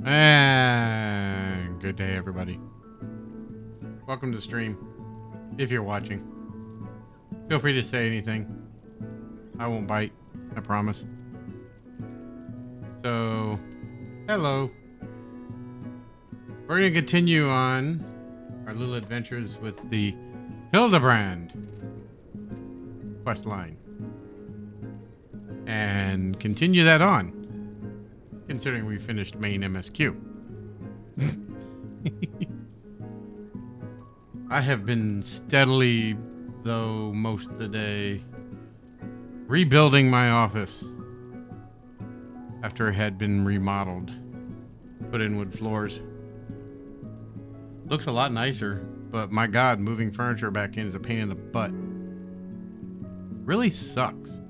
And good day, everybody. Welcome to the stream. If you're watching, feel free to say anything. I won't bite, I promise. So, hello. We're going to continue on our little adventures with the Hildibrand quest line. And continue that on. Considering we finished main MSQ. I have been steadily, though most of the day, rebuilding my office after it had been remodeled. Put in wood floors. Looks a lot nicer, but my god, moving furniture back in is a pain in the butt. Really sucks.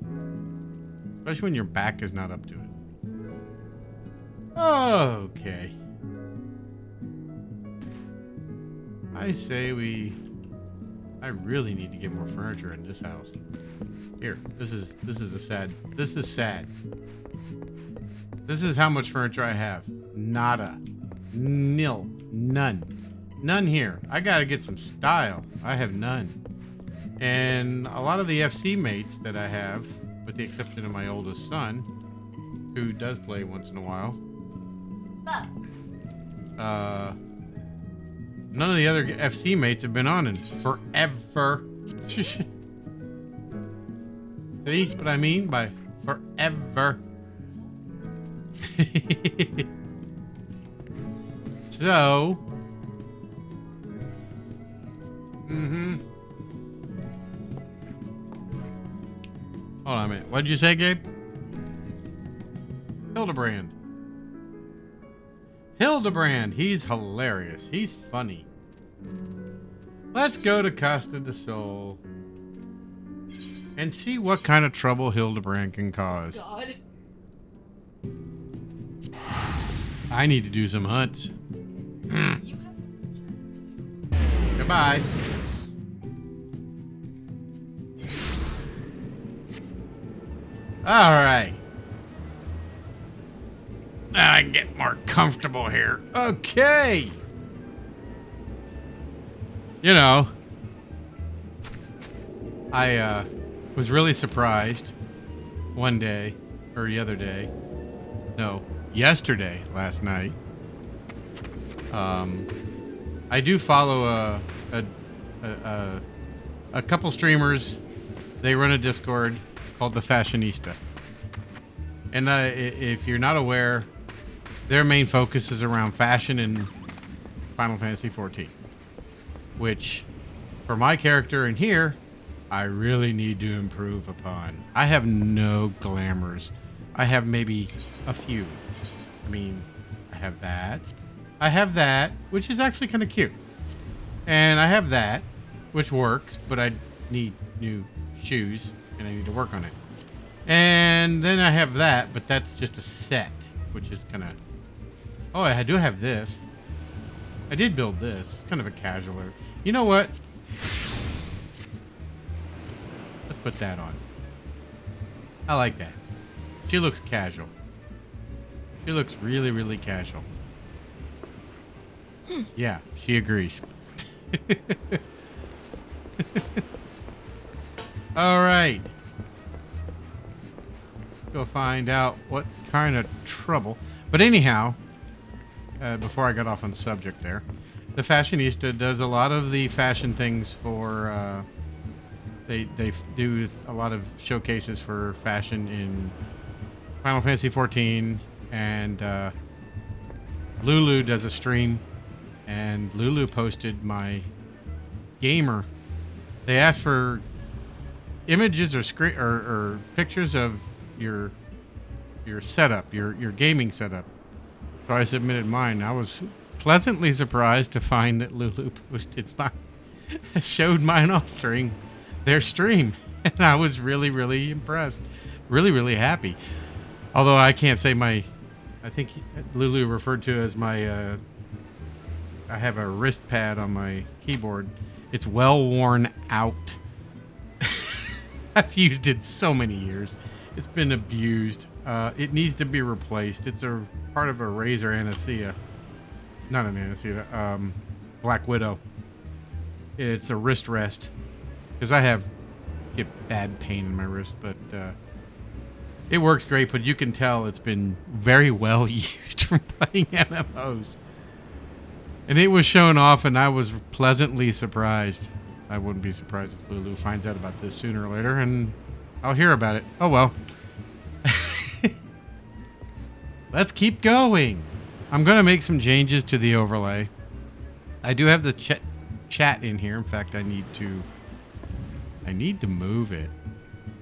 Especially when your back is not up to it. Okay. I say I really need to get more furniture in this house. Here, this is sad. This is how much furniture I have. Nada. Nil. None. None here. I gotta get some style. I have none. And a lot of the FC mates that I have, with the exception of my oldest son, who does play once in a while. None of the other FC mates have been on in forever. See what I mean by forever? So, hold on a minute. What did you say, Gabe? Hildibrand. Hildibrand, he's hilarious. He's funny. Let's go to Costa del Sol and see what kind of trouble Hildibrand can cause. God. I need to do some hunts. Goodbye. All right. Now I can get more comfortable here. Okay. You know, I was really surprised one day, or the other day. No, yesterday, last night. I do follow a couple streamers. They run a Discord called The Fashionista. And if you're not aware, their main focus is around fashion in Final Fantasy XIV. Which, for my character in here, I really need to improve upon. I have no glamours. I have maybe a few. I mean, I have that. I have that, which is actually kind of cute. And I have that, which works, but I need new shoes, and I need to work on it. And then I have that, but that's just a set, which is kind of... Oh, I do have this. I did build this. It's kind of a casual... You know what? Let's put that on. I like that. She looks casual. She looks really, really casual. Yeah, she agrees. All right. Go find out what kind of trouble. But anyhow, before I got off on subject there, the Fashionista does a lot of the fashion things for... They do a lot of showcases for fashion in Final Fantasy XIV, and Lulu does a stream, and Lulu posted my gamer. They asked for images or or pictures of your setup, your gaming setup. So I submitted mine. I was pleasantly surprised to find that Lulu posted showed mine off during their stream, and I was really, really impressed. Really, really happy. Although I can't say I think Lulu referred to as my, I have a wrist pad on my keyboard. It's well worn out. I've used it so many years. It's been abused. It needs to be replaced. It's a part of a razor anesthesia. Not an anesthesia. Black Widow. It's a wrist rest. Because I get bad pain in my wrist, but it works great. But you can tell it's been very well used from playing MMOs. And it was shown off, and I was pleasantly surprised. I wouldn't be surprised if Lulu finds out about this sooner or later, and I'll hear about it. Oh, well. Let's keep going. I'm going to make some changes to the overlay. I do have the chat in here. In fact, I need to move it,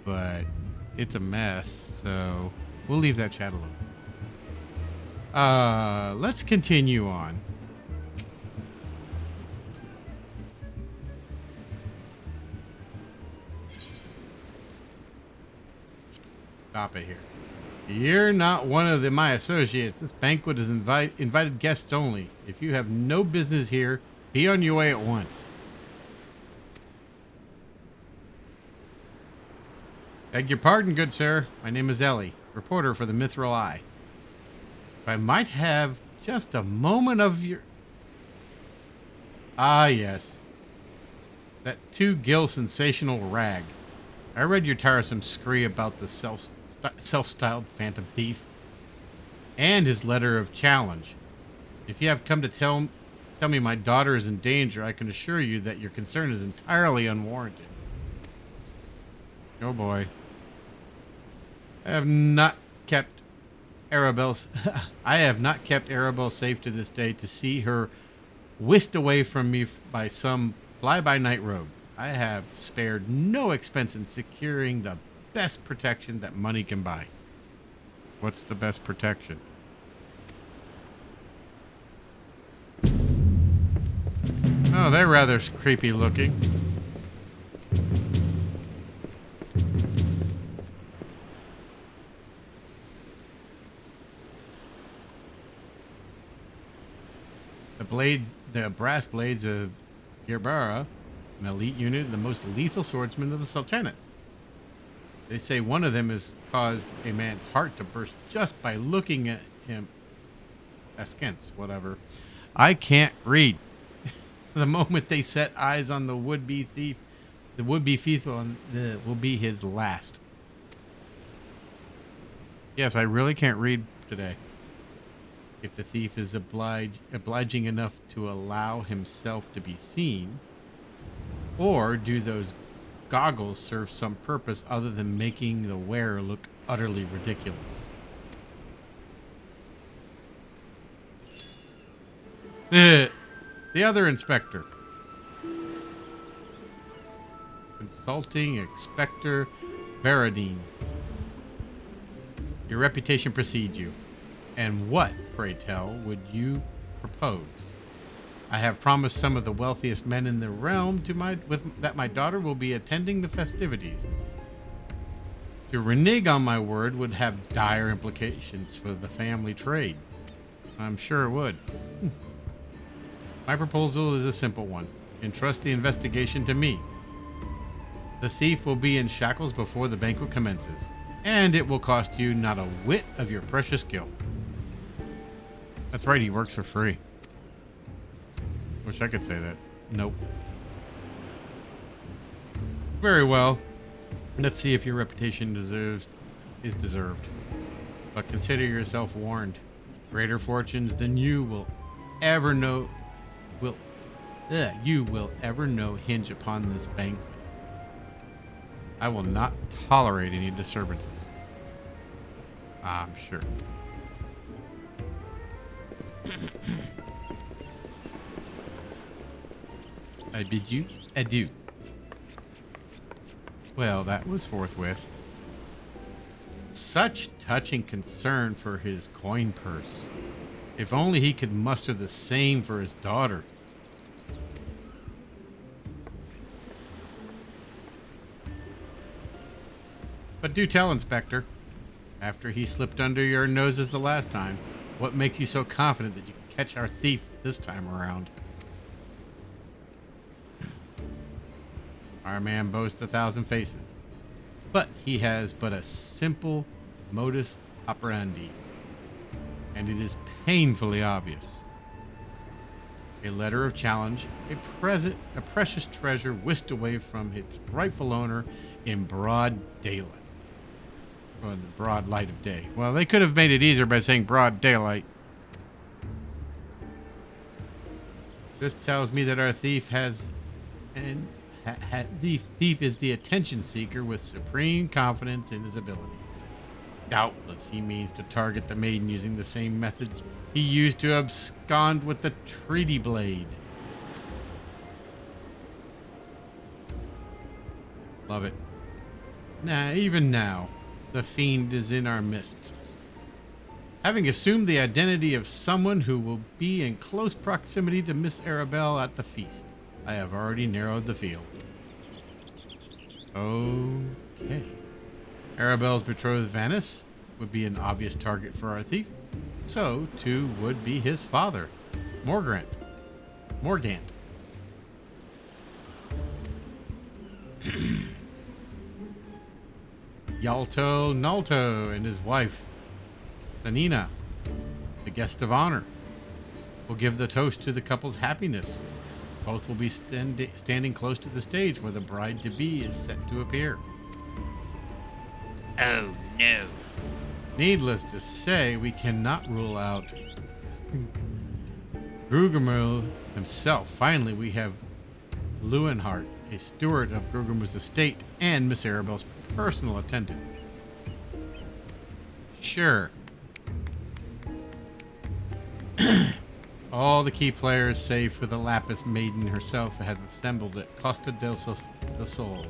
but it's a mess, so we'll leave that chat alone. Let's continue on. Stop it here. You're not one of my associates. This banquet is invited guests only. If you have no business here, be on your way at once. Beg your pardon, good sir. My name is Ellie, reporter for the Mithril Eye. If I might have just a moment of your... Ah, yes. That two-gill sensational rag. I read your tiresome scree about the self-styled Phantom Thief and his letter of challenge. If you have come to tell me my daughter is in danger, I can assure you that your concern is entirely unwarranted. Oh boy. I have not kept Arabelle safe to this day to see her whisked away from me by some fly-by-night rogue. I have spared no expense in securing the best protection that money can buy. What's the best protection? Oh, they're rather creepy looking. The brass blades of Hildibrand, an elite unit, the most lethal swordsman of the Sultanate. They say one of them has caused a man's heart to burst just by looking at him askance, whatever. I can't read. The moment they set eyes on the would-be thief, the would-be thief will be his last. Yes, I really can't read today. If the thief is obliging enough to allow himself to be seen, or do those goggles serve some purpose other than making the wearer look utterly ridiculous? The other inspector. Consulting Inspector Veradine. Your reputation precedes you. And what, pray tell, would you propose? I have promised some of the wealthiest men in the realm that my daughter will be attending the festivities. To renege on my word would have dire implications for the family trade. I'm sure it would. My proposal is a simple one. Entrust the investigation to me. The thief will be in shackles before the banquet commences, and it will cost you not a whit of your precious gil. That's right, he works for free. Wish I could say that. Nope. Very well. Let's see if your reputation is deserved. But consider yourself warned. Greater fortunes than you will ever know hinge upon this banquet. I will not tolerate any disturbances. I'm sure. I bid you adieu. Well, that was forthwith. Such touching concern for his coin purse. If only he could muster the same for his daughter. But do tell, Inspector, after he slipped under your noses the last time, what makes you so confident that you can catch our thief this time around? Our man boasts 1,000 faces. But he has but a simple modus operandi, and it is painfully obvious. A letter of challenge, a precious treasure whisked away from its rightful owner in broad daylight. Or in the broad light of day. Well, they could have made it easier by saying broad daylight. This tells me that our thief the thief is the attention seeker with supreme confidence in his abilities. Doubtless he means to target the maiden using the same methods he used to abscond with the treaty blade. Love it. Even now, the fiend is in our midst. Having assumed the identity of someone who will be in close proximity to Miss Arabelle at the feast, I have already narrowed the field. Okay. Arabelle's betrothed Venice would be an obvious target for our thief. So, too, would be his father, Morgant. Yalto Nalto and his wife, Sanina, the guest of honor, will give the toast to the couple's happiness. Both will be standing close to the stage where the bride-to-be is set to appear. Oh, no. Needless to say, we cannot rule out Grugermühl himself. Finally, we have Lewenhart, a steward of Grugermühl's estate and Miss Arabelle's personal attendant. Sure. All the key players, save for the Lapis Maiden herself, have assembled at Costa del Sol.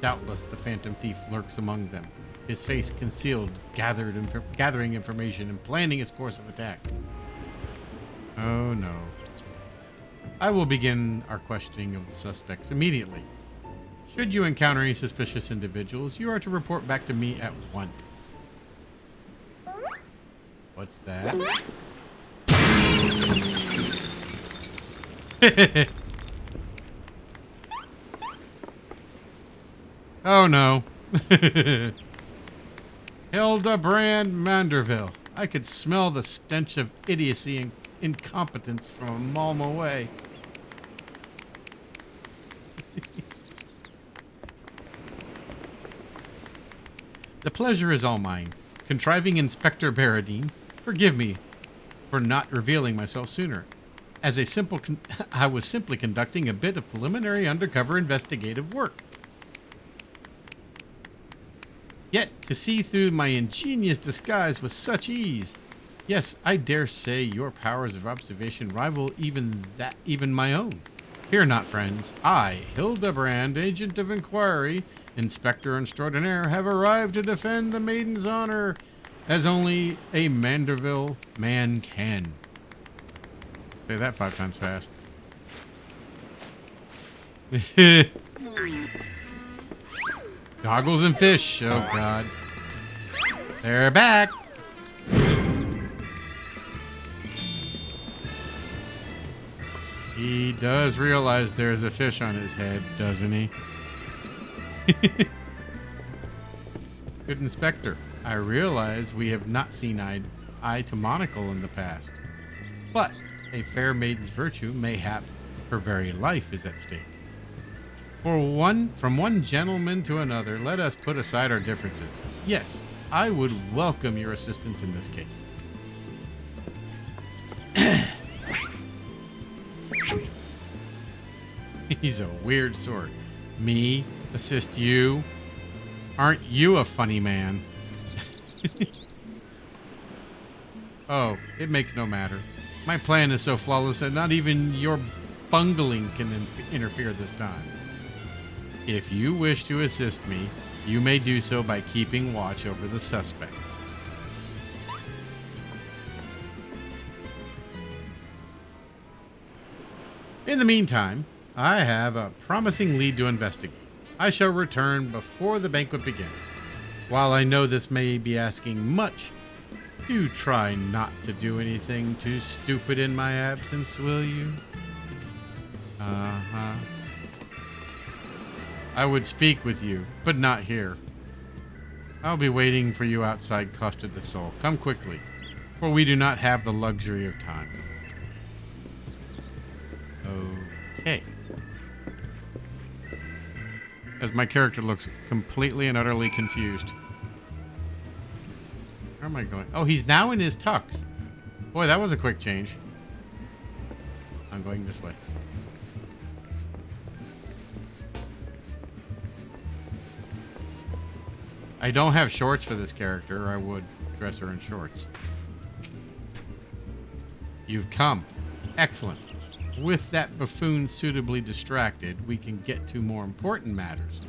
Doubtless the Phantom Thief lurks among them, his face concealed, gathering information and planning his course of attack. Oh no. I will begin our questioning of the suspects immediately. Should you encounter any suspicious individuals, you are to report back to me at once. What's that? Oh no. Hildibrand Manderville. I could smell the stench of idiocy and incompetence from a mile away. The pleasure is all mine. Contriving Inspector Baradine, forgive me for not revealing myself sooner. As I was simply conducting a bit of preliminary undercover investigative work. Yet, to see through my ingenious disguise with such ease. Yes, I dare say your powers of observation rival even my own. Fear not, friends. I, Hildibrand, Agent of Inquiry, Inspector Extraordinaire, have arrived to defend the maiden's honor, as only a Manderville man can. Say that 5 times fast. Goggles and fish. Oh, God. They're back. He does realize there's a fish on his head, doesn't he? Good Inspector, I realize we have not seen eye to monocle in the past. But a fair maiden's virtue, mayhap her very life, is at stake. From one gentleman to another, let us put aside our differences. Yes, I would welcome your assistance in this case. He's a weird sort. Me assist you? Aren't you a funny man? Oh, it makes no matter. My plan is so flawless that not even your bungling can interfere this time. If you wish to assist me, you may do so by keeping watch over the suspects. In the meantime, I have a promising lead to investigate. I shall return before the banquet begins. While I know this may be asking much, do try not to do anything too stupid in my absence, will you? Uh-huh. I would speak with you, but not here. I'll be waiting for you outside Costa del Sol. Come quickly, for we do not have the luxury of time. Okay. As my character looks completely and utterly confused. Where am I going? Oh, he's now in his tux. Boy, that was a quick change. I'm going this way. I don't have shorts for this character, or I would dress her in shorts. You've come. Excellent. With that buffoon suitably distracted, we can get to more important matters.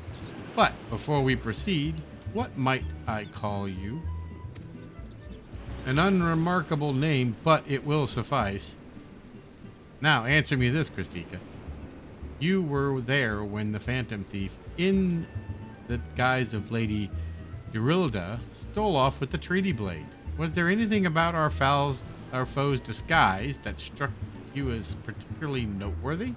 But before we proceed, what might I call you? An unremarkable name, but it will suffice. Now, answer me this, Christika. You were there when the Phantom Thief, in the guise of Lady Durilda, stole off with the treaty blade. Was there anything about our foe's disguise that struck you as particularly noteworthy?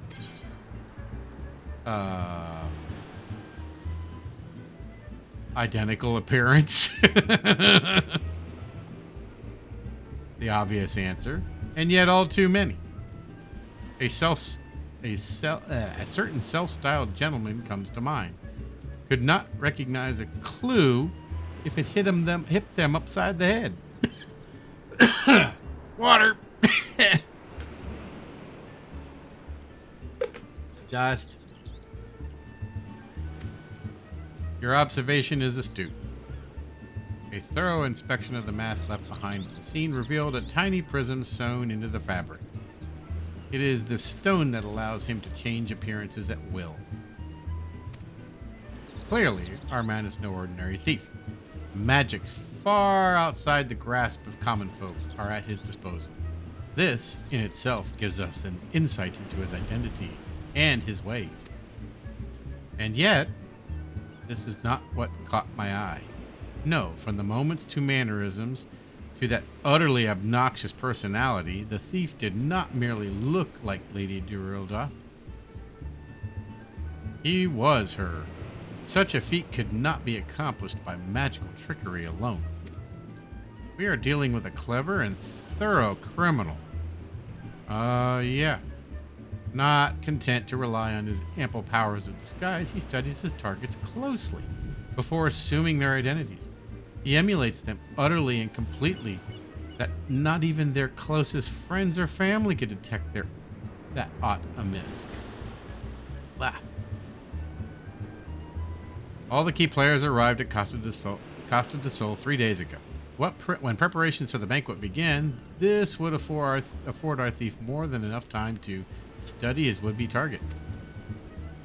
Identical appearance. The obvious answer, and yet all too many. A certain self-styled gentleman comes to mind. Could not recognize a clue if it hit them upside the head. Water. Dust. Your observation is astute. A thorough inspection of the mass left behind at the scene revealed a tiny prism sewn into the fabric. It is the stone that allows him to change appearances at will. Clearly, our man is no ordinary thief. Magics far outside the grasp of common folk are at his disposal. This, in itself, gives us an insight into his identity and his ways. And yet, this is not what caught my eye. No, from the moments to mannerisms to that utterly obnoxious personality, the thief did not merely look like Lady Durilda. He was her. Such a feat could not be accomplished by magical trickery alone. We are dealing with a clever and thorough criminal. Yeah. Not content to rely on his ample powers of disguise, he studies his targets closely before assuming their identities. He emulates them utterly and completely, that not even their closest friends or family could detect that aught amiss. Laugh. All the key players arrived at Costa del Sol 3 days ago. When preparations for the banquet began, this would afford our thief more than enough time to study his would-be target.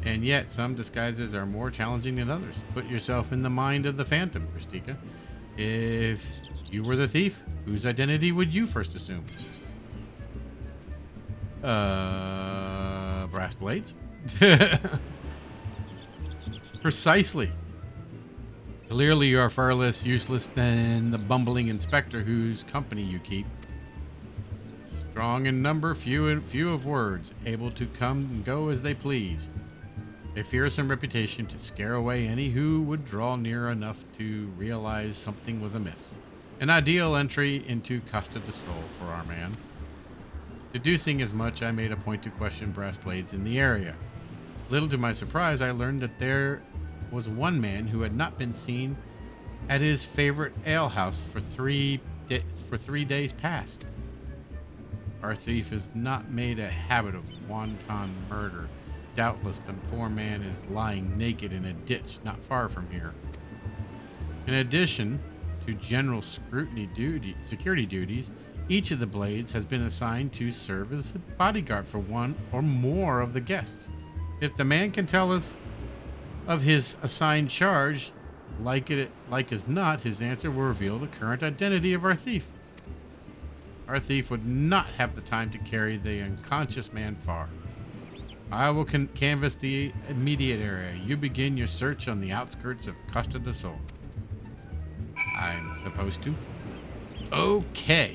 And yet, some disguises are more challenging than others. Put yourself in the mind of the Phantom, Christika. If you were the thief, whose identity would you first assume? Brass blades? Precisely. Clearly you are far less useless than the bumbling inspector whose company you keep. Strong in number, few of words, able to come and go as they please. A fearsome reputation to scare away any who would draw near enough to realize something was amiss. An ideal entry into Costa del Sol for our man. Deducing as much, I made a point to question brass blades in the area. Little to my surprise, I learned that there was one man who had not been seen at his favorite alehouse for 3 days past. Our thief has not made a habit of wanton murder. Doubtless the poor man is lying naked in a ditch not far from here. In addition to general security duties, each of the blades has been assigned to serve as a bodyguard for one or more of the guests. If the man can tell us of his assigned charge, like as not, his answer will reveal the current identity of our thief. Our thief would not have the time to carry the unconscious man far. I will canvass the immediate area. You begin your search on the outskirts of Costa del Sol. I'm supposed to. Okay.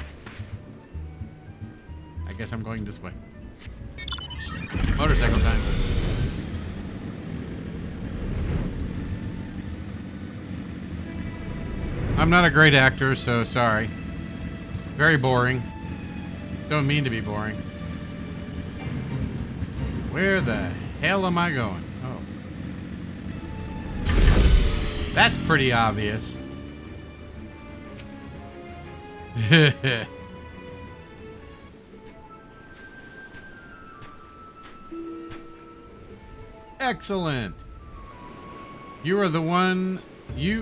I guess I'm going this way. Motorcycle time. I'm not a great actor, so sorry. Very boring. Don't mean to be boring. Where the hell am I going? Oh. That's pretty obvious. Excellent. You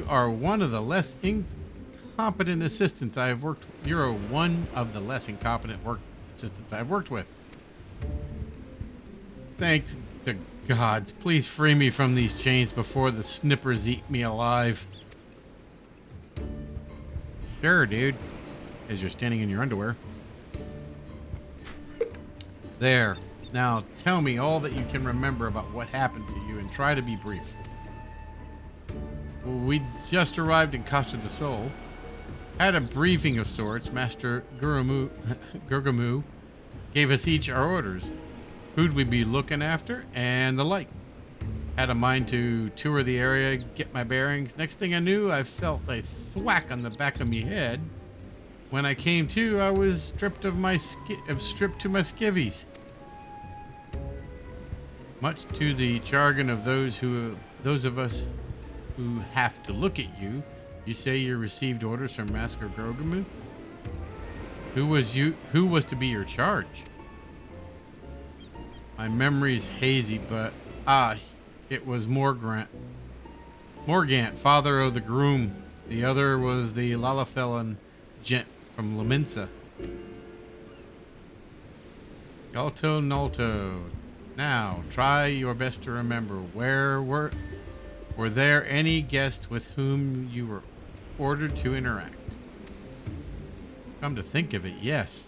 are one of the less incompetent assistants I have worked with. You're one of the less incompetent assistants I've worked with. Thanks to gods. Please free me from these chains before the snippers eat me alive. Sure, dude. As you're standing in your underwear. There. Now tell me all that you can remember about what happened to you and try to be brief. We just arrived in Costa del Sol. Had a briefing of sorts. Master Gurgamu gave us each our orders. Who'd we be looking after and the like. Had a mind to tour the area, get my bearings. Next thing I knew, I felt a thwack on the back of me head. When I came to, I was stripped to my skivvies. Much to the jargon of those of us who have to look at you. You say you received orders from Master Grogamu? Who was to be your charge? My memory's hazy, but it was Morgant, father of the groom. The other was the Lalafellan gent from Laminsa. Yalto Nalto. Now, try your best to remember. Were there any guests with whom you were ordered to interact? Come to think of it, yes.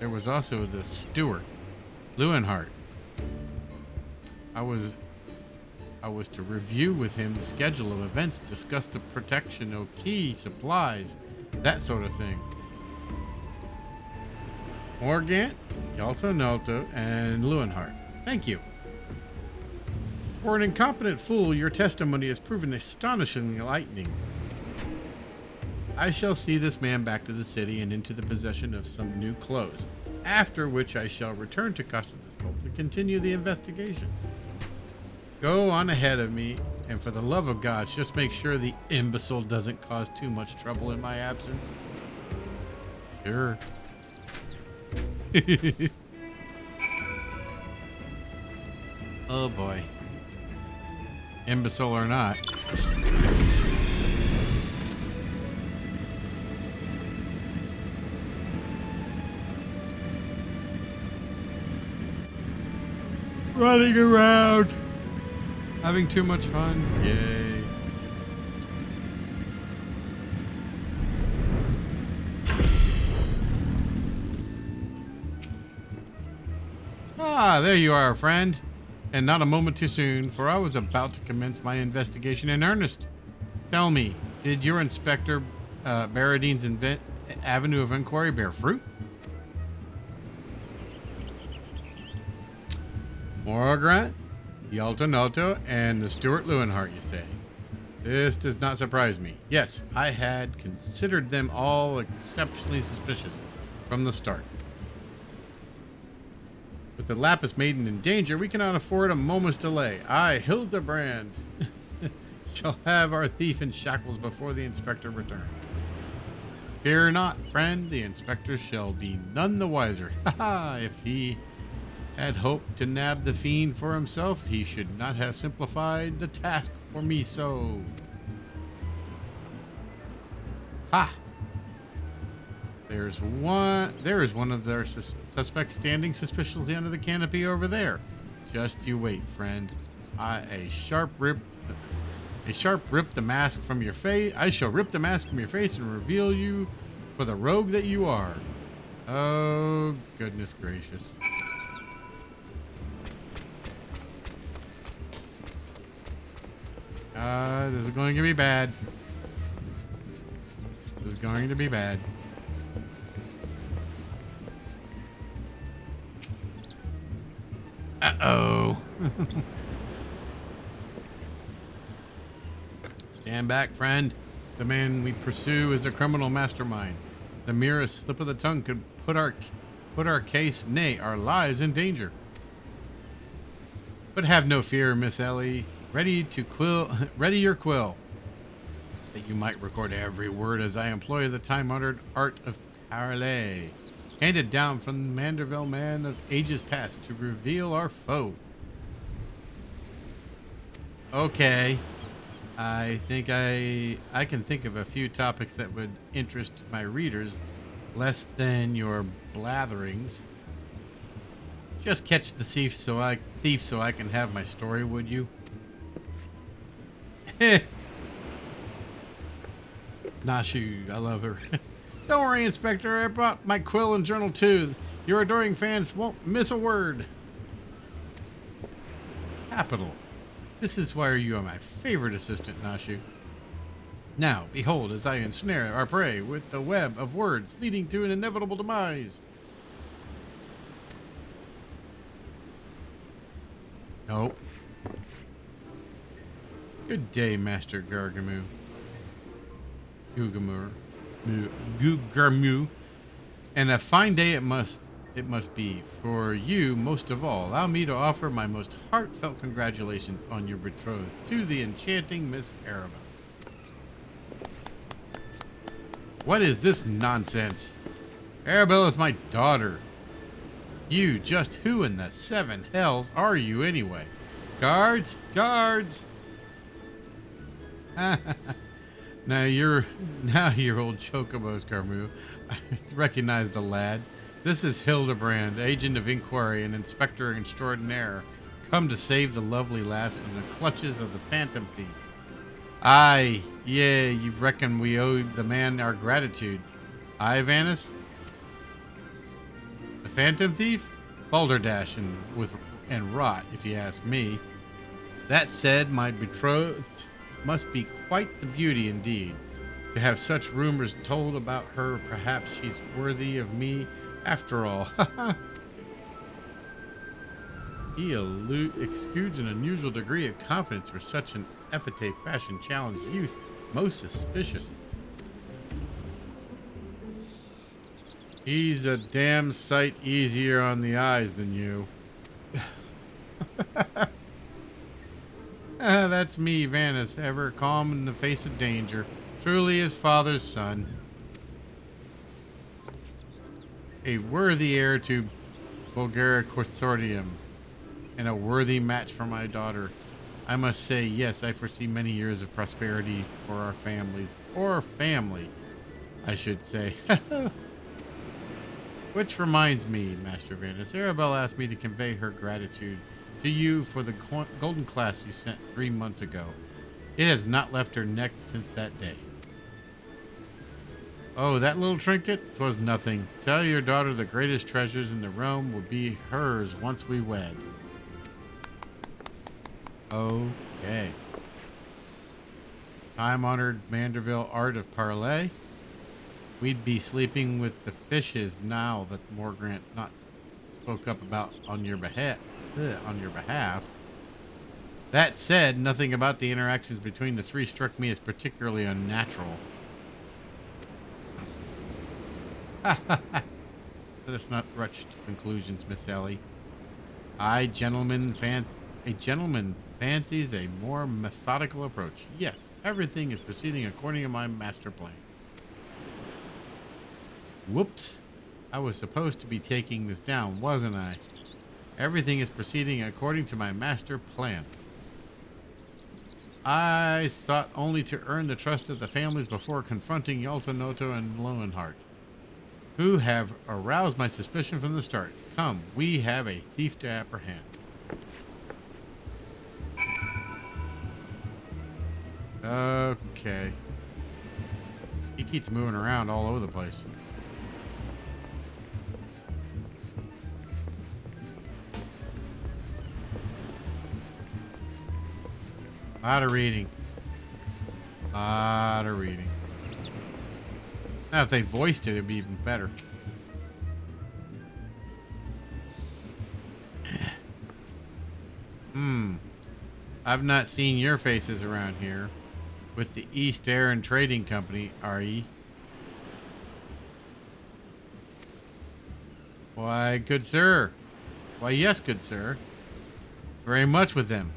There was also the steward, Leuenhardt. I was to review with him the schedule of events, discuss the protection of key supplies, that sort of thing. Morgant, Yalto Nalto, and Leuenhardt. Thank you. For an incompetent fool, your testimony has proven astonishingly enlightening. I shall see this man back to the city and into the possession of some new clothes, after which I shall return to Costa del Sol to continue the investigation. Go on ahead of me, and for the love of God, just make sure the imbecile doesn't cause too much trouble in my absence. Sure. Oh boy. Imbecile or not. Running around. Having too much fun. Yay. Ah, there you are, friend. And not a moment too soon, for I was about to commence my investigation in earnest. Tell me, did your Inspector Baradine's avenue of inquiry bear fruit? Morgant, Yalto Nalto, and the Steward Leuenhardt, you say? This does not surprise me. Yes, I had considered them all exceptionally suspicious from the start. With the Lapis Maiden in danger, we cannot afford a moment's delay. I, Hildibrand, shall have our thief in shackles before the inspector returns. Fear not, friend, the inspector shall be none the wiser. Ha! If he had hoped to nab the fiend for himself, he should not have simplified the task for me so. Ha! There is one of their suspects standing suspiciously under the canopy over there. Just you wait, friend. I shall rip the mask from your face. I shall rip the mask from your face and reveal you for the rogue that you are. Oh, goodness gracious. This is going to be bad. This is going to be bad. Uh-oh. Stand back, friend. The man we pursue is a criminal mastermind. The merest slip of the tongue could put our case, nay, our lives in danger. But have no fear, Miss Ellie. Ready your quill, that you might record every word as I employ the time-honored art of parley, handed down from the Manderville man of ages past to reveal our foe. Okay. I think I can think of a few topics that would interest my readers less than your blatherings. Just catch the thief so I can have my story, would you? Nashu, I love her. Don't worry, Inspector. I brought my quill and journal too. Your adoring fans won't miss a word. Capital. This is why you are my favorite assistant, Nashu. Now, behold, as I ensnare our prey with the web of words leading to an inevitable demise. No. Good day, Master Gargamu. Gugarmu. And a fine day it must be for you most of all. Allow me to offer my most heartfelt congratulations on your betrothal to the enchanting Miss Arabelle. What is this nonsense? Arabelle is my daughter. You, just who in the seven hells are you anyway? Guards! Guards! Now you're old chocobos, Carmu. I recognize the lad. This is Hildibrand, agent of inquiry and inspector extraordinaire, come to save the lovely lass from the clutches of the phantom thief. Aye, yeah, you reckon we owe the man our gratitude. Aye, Vanis? The phantom thief? Balderdash and rot, if you ask me. That said, my betrothed must be quite the beauty indeed. To have such rumors told about her, perhaps she's worthy of me after all. He exudes an unusual degree of confidence for such an effete fashion-challenged youth. Most suspicious. He's a damn sight easier on the eyes than you. That's me, Vanis, ever calm in the face of danger. Truly his father's son. A worthy heir to Bulgaria Consortium, and a worthy match for my daughter. I must say, yes, I foresee many years of prosperity for our families. Or family, I should say. Which reminds me, Master Vanis, Arabelle asked me to convey her gratitude to you for the golden clasp you sent 3 months ago. It has not left her neck since that day. Oh, that little trinket? 'Twas nothing. Tell your daughter the greatest treasures in the realm will be hers once we wed. Okay. Time-honored Manderville art of parley. We'd be sleeping with the fishes now that Morgrant not spoke up about on your behalf. That said, nothing about the interactions between the three struck me as particularly unnatural. Let us not rush to conclusions, Miss Ellie. A gentleman fancies a more methodical approach. Yes, everything is proceeding according to my master plan. Whoops. I was supposed to be taking this down, wasn't I? Everything is proceeding according to my master plan. I sought only to earn the trust of the families before confronting Yaltanoto and Lowenhart, who have aroused my suspicion from the start. Come, we have a thief to apprehend. Okay. He keeps moving around all over the place. A lot of reading. Now, if they voiced it, it'd be even better. I've not seen your faces around here. with the East Aaron Trading Company, are ye? Why, good sir. Why, yes, good sir. Very much with them.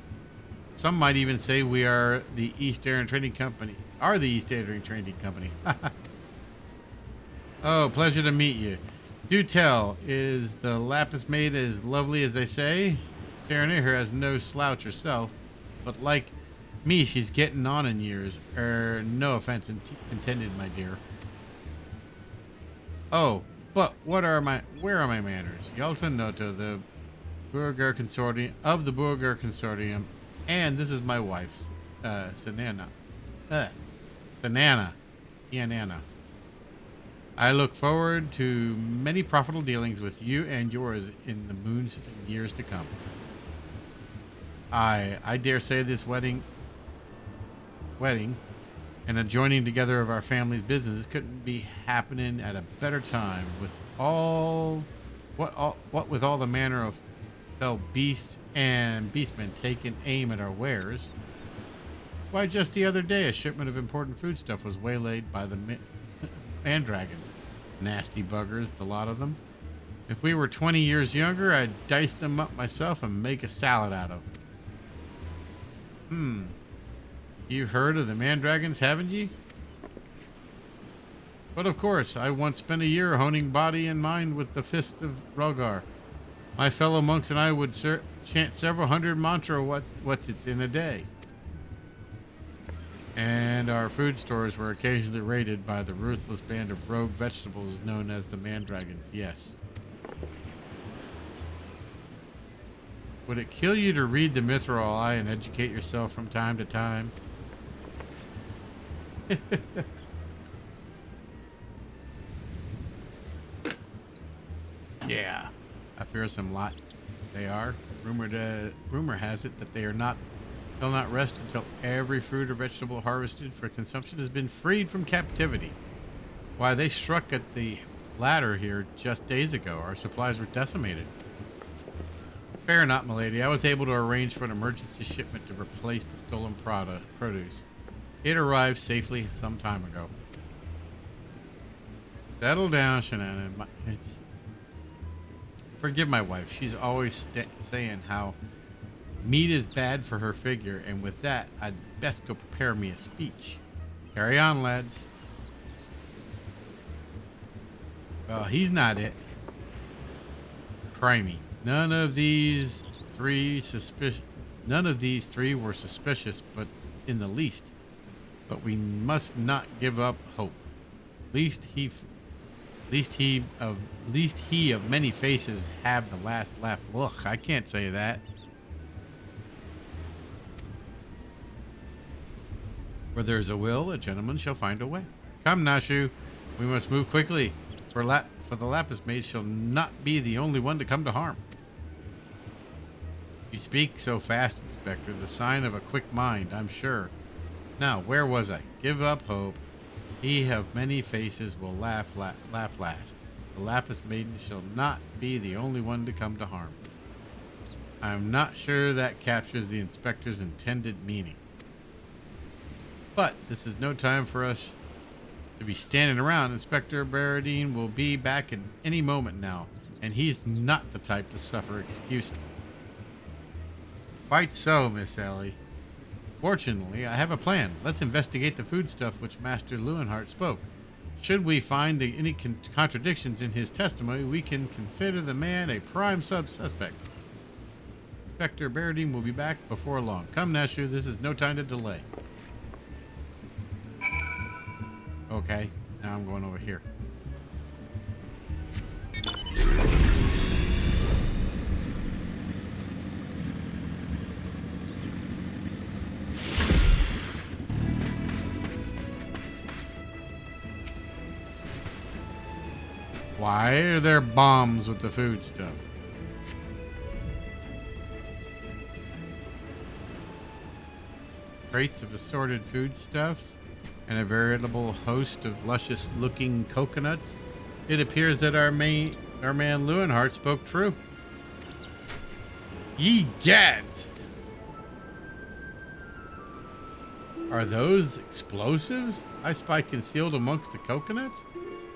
Some might even say we are the East Aaron Trading Company. Are the East Aaron Trading Company. Oh, pleasure to meet you. Do tell, is the lapis maid as lovely as they say? Sarah here has no slouch herself, but like me, she's getting on in years. No offense intended, my dear. Oh, but where are my manners? Yalta Noto, the Burger Consortium of the Burger Consortium, and this is my wife's, Sanana. Sanana. Yanana. I look forward to many profitable dealings with you and yours in the moons and years to come. I dare say this wedding and a joining together of our family's businesses couldn't be happening at a better time with what with all the manner of fell beasts and beastmen taking aim at our wares. Why, just the other day a shipment of important foodstuff was waylaid by the mandragons. Nasty buggers, the lot of them. If we were 20 years younger, I'd dice them up myself and make a salad out of. You've heard of the mandragons, haven't ye? But of course, I once spent a year honing body and mind with the fists of Rogar. My fellow monks and I would chant several hundred mantra what's it's in a day. And our food stores were occasionally raided by the ruthless band of rogue vegetables known as the mandragons, yes. Would it kill you to read the Mithril Eye and educate yourself from time to time? Yeah, a fearsome lot they are. Rumor has it that they'll not rest until every fruit or vegetable harvested for consumption has been freed from captivity. Why, they struck at the latter here just days ago. Our supplies were decimated. Fair not, milady. I was able to arrange for an emergency shipment to replace the stolen produce. It arrived safely some time ago. Settle down, Shannon. Forgive my wife. She's always saying how meat is bad for her figure, and with that, I'd best go prepare me a speech. Carry on, lads. Well, he's not it. Crimey. None of these three were suspicious, but in the least. But we must not give up hope. Least he of many faces have the last laugh. Look, I can't say that. Where there's a will, a gentleman shall find a way. Come, Nashu, we must move quickly, for the lapis maid shall not be the only one to come to harm. You speak so fast, Inspector, the sign of a quick mind, I'm sure. Now, where was I? Give up hope. He of many faces will laugh last. The lapis maiden shall not be the only one to come to harm. I'm not sure that captures the inspector's intended meaning. But this is no time for us to be standing around. Inspector Barradine will be back in any moment now, and he's not the type to suffer excuses. Quite so, Miss Ellie. Fortunately, I have a plan. Let's investigate the foodstuff which Master Lewenhart spoke. Should we find any contradictions in his testimony, we can consider the man a prime suspect. Inspector Barradine will be back before long. Come, Nashu, this is no time to delay. Okay, now I'm going over here. Why are there bombs with the food stuff? Crates of assorted foodstuffs and a veritable host of luscious-looking coconuts. It appears that our man Lewenhart spoke true. Ye gads! Are those explosives I spy concealed amongst the coconuts?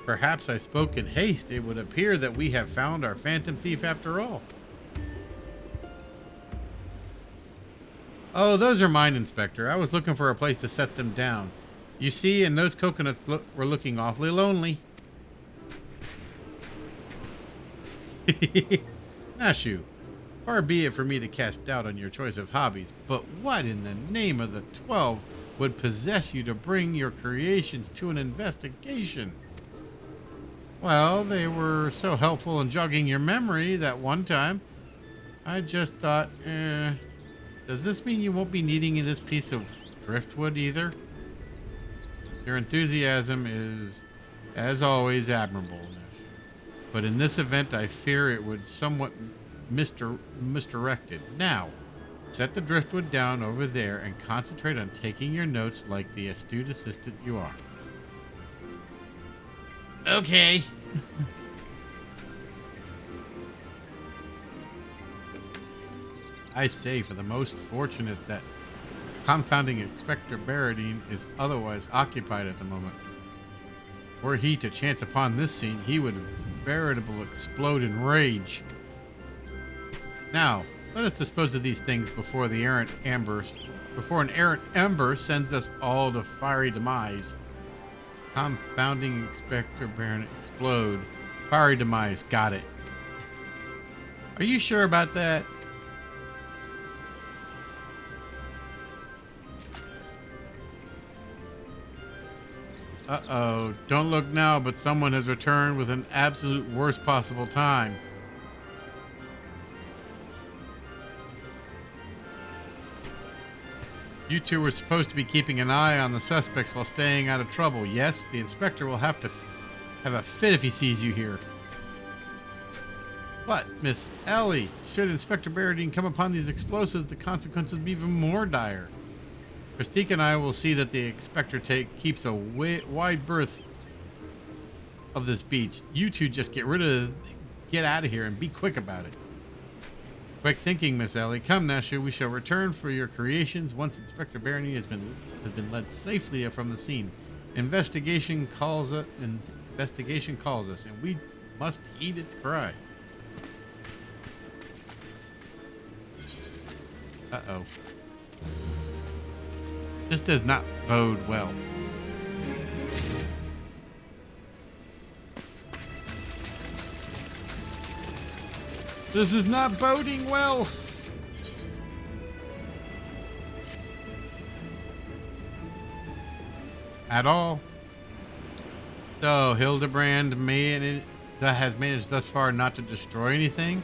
Perhaps I spoke in haste. It would appear that we have found our phantom thief after all. Oh, those are mine, Inspector. I was looking for a place to set them down. You see, and those coconuts were looking awfully lonely. Nashu, far be it for me to cast doubt on your choice of hobbies, but what in the name of the 12 would possess you to bring your creations to an investigation? Well, they were so helpful in jogging your memory that one time. I just thought, does this mean you won't be needing this piece of driftwood either? Your enthusiasm is, as always, admirable, but in this event, I fear it would somewhat misdirected. Now, set the driftwood down over there and concentrate on taking your notes like the astute assistant you are. Okay. I say, for the most fortunate that confounding Inspector Barradine is otherwise occupied at the moment. Were he to chance upon this scene, he would veritable explode in rage. Now, let us dispose of these things before an errant ember sends us all to fiery demise. Confounding Inspector Baron explode. Fiery demise. Got it. Are you sure about that? Uh-oh. Don't look now, but someone has returned with an absolute worst possible time. You two were supposed to be keeping an eye on the suspects while staying out of trouble. Yes, the inspector will have to have a fit if he sees you here. But, Miss Ellie, should Inspector Barradine come upon these explosives, the consequences will be even more dire. Christique and I will see that the inspector keeps a wide berth of this beach. You two just get out of here and be quick about it. Quick thinking, Miss Ellie. Come, Nashu, we shall return for your creations once Inspector Barradine has been led safely from the scene. Investigation calls us, and we must heed its cry. Uh-oh. This does not bode well. This is not boding well. At all. So, Hildibrand has managed thus far not to destroy anything.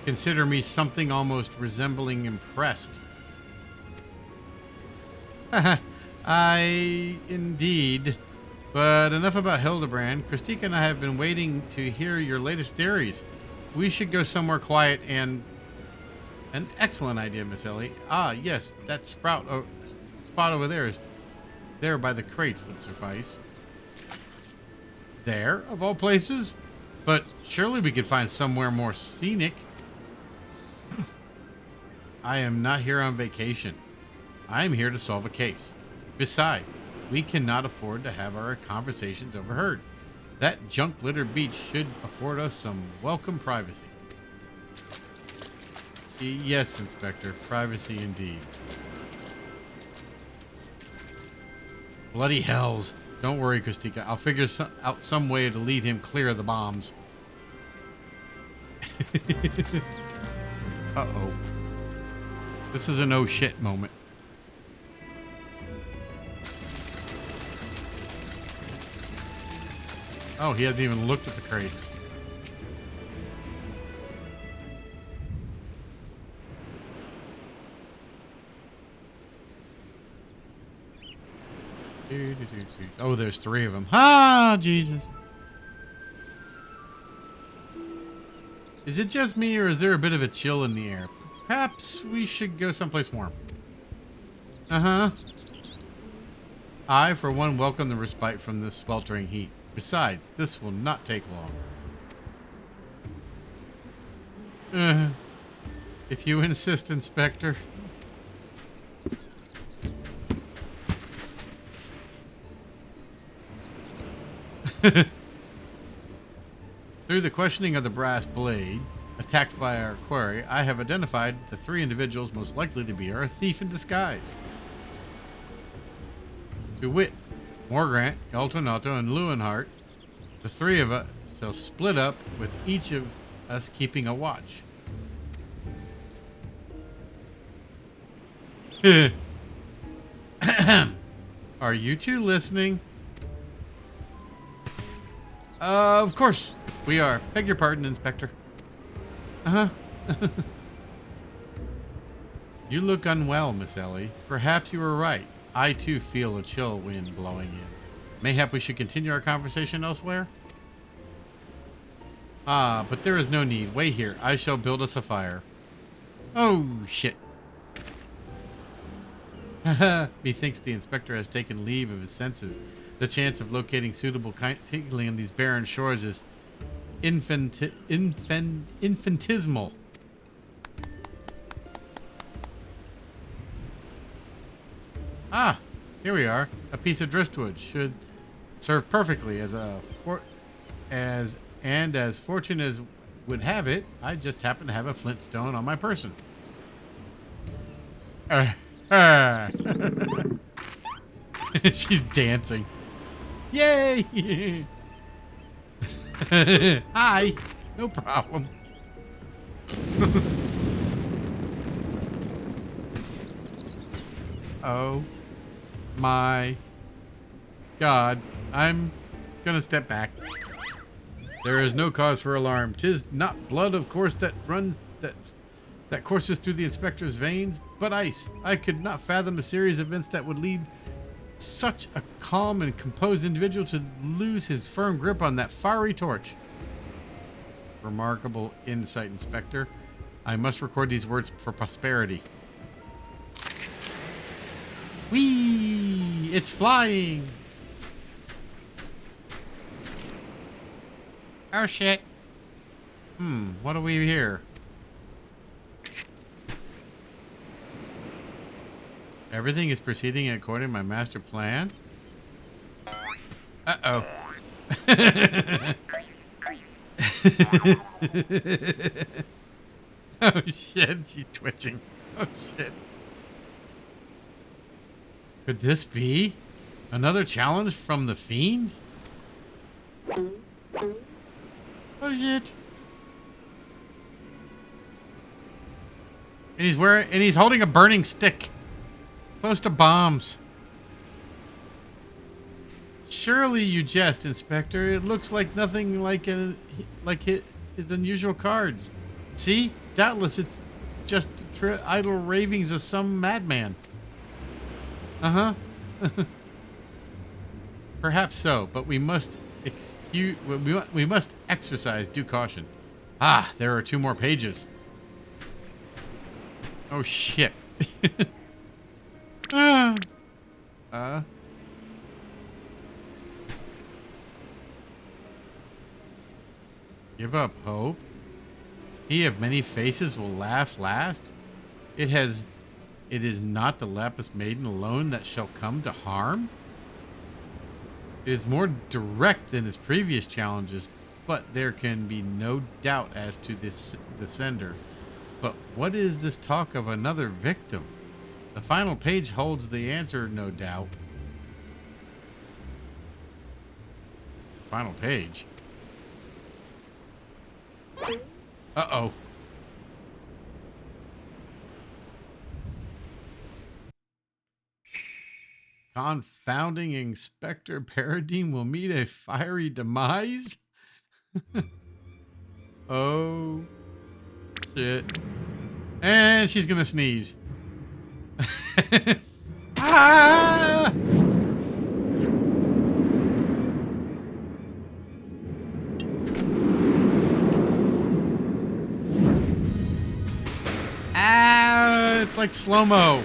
Consider me something almost resembling impressed. I indeed. But enough about Hildibrand. Christique and I have been waiting to hear your latest theories. We should go somewhere quiet and... An excellent idea, Miss Ellie. Ah, yes, that spot over there is there by the crate would suffice. There, of all places? But surely we could find somewhere more scenic. I am not here on vacation. I am here to solve a case. Besides, we cannot afford to have our conversations overheard. That junk-littered beach should afford us some welcome privacy. Yes, Inspector. Privacy indeed. Bloody hells. Don't worry, Christika. I'll figure out some way to lead him clear of the bombs. Uh-oh. This is an oh shit moment. Oh, he hasn't even looked at the crates. Oh, there's 3 of them. Ah, Jesus. Is it just me, or is there a bit of a chill in the air? Perhaps we should go someplace warm. Uh-huh. I, for one, welcome the respite from this sweltering heat. Besides, this will not take long. If you insist, Inspector. Through the questioning of the brass blade attacked by our quarry, I have identified the 3 individuals most likely to be our thief in disguise. To wit, Morgrant, Yaltonato, and Lewenhart, the 3 of us shall split up, with each of us keeping a watch. Are you 2 listening? Of course we are. Beg your pardon, Inspector. Uh-huh. You look unwell, Miss Ellie. Perhaps you were right. I too feel a chill wind blowing in. Mayhap we should continue our conversation elsewhere? Ah, but there is no need. Wait here. I shall build us a fire. Oh, shit. Methinks the inspector has taken leave of his senses. The chance of locating suitable tinkling on these barren shores is infinitesimal. Ah, here we are. A piece of driftwood should serve perfectly as as fortune as would have it. I just happen to have a flint stone on my person. She's dancing. Yay! Hi. No problem. Oh my God. I'm gonna step back. There is no cause for alarm. 'Tis not blood, of course, that courses through the inspector's veins, but ice. I could not fathom a series of events that would lead such a calm and composed individual to lose his firm grip on that fiery torch. Remarkable insight, Inspector. I must record these words for posterity. Whee! It's flying! Oh shit. What do we hear? Everything is proceeding according to my master plan. Uh-oh. Oh shit, she's twitching. Oh shit. Could this be another challenge from the fiend? Oh shit. And he's holding a burning stick. Close to bombs. Surely you jest, Inspector. It looks like nothing like his unusual cards. See? Doubtless it's just idle ravings of some madman. Uh-huh. Perhaps so, but we must exercise due caution. Ah, there are 2 more pages. Oh shit. Give up hope. He of many faces will laugh last. It is not the Lapis Maiden alone that shall come to harm. It is more direct than his previous challenges, but there can be no doubt as to the sender. But what is this talk of another victim? The final page holds the answer, no doubt. Final page. Uh-oh. Confounding Inspector Paradine will meet a fiery demise? Oh, shit. And she's gonna sneeze. Ah! Ah! It's like slow-mo.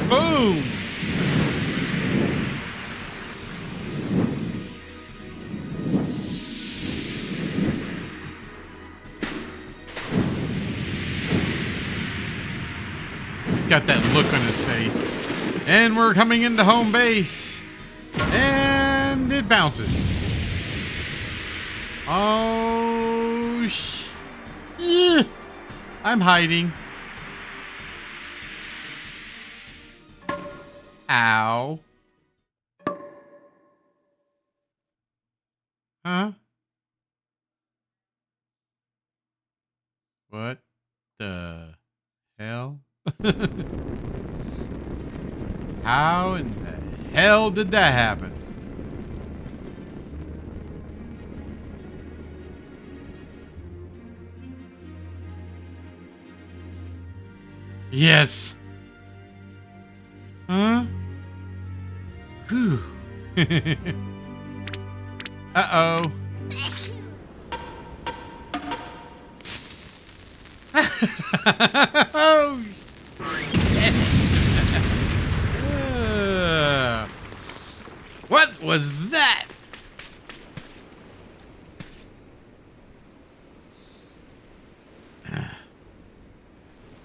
Boom! He's got that look on his face. And we're coming into home base. And it bounces. Oh, yeah. I'm hiding. Ow. Huh? What the hell? How in the hell did that happen? Yes. Huh? Whew. Uh-oh. Oh, what was that?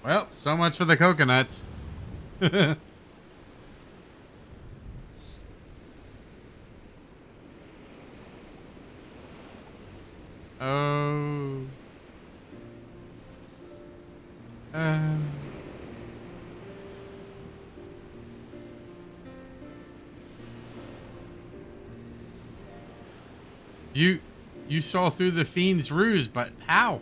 Well, so much for the coconuts. Oh. You saw through the fiend's ruse, but how?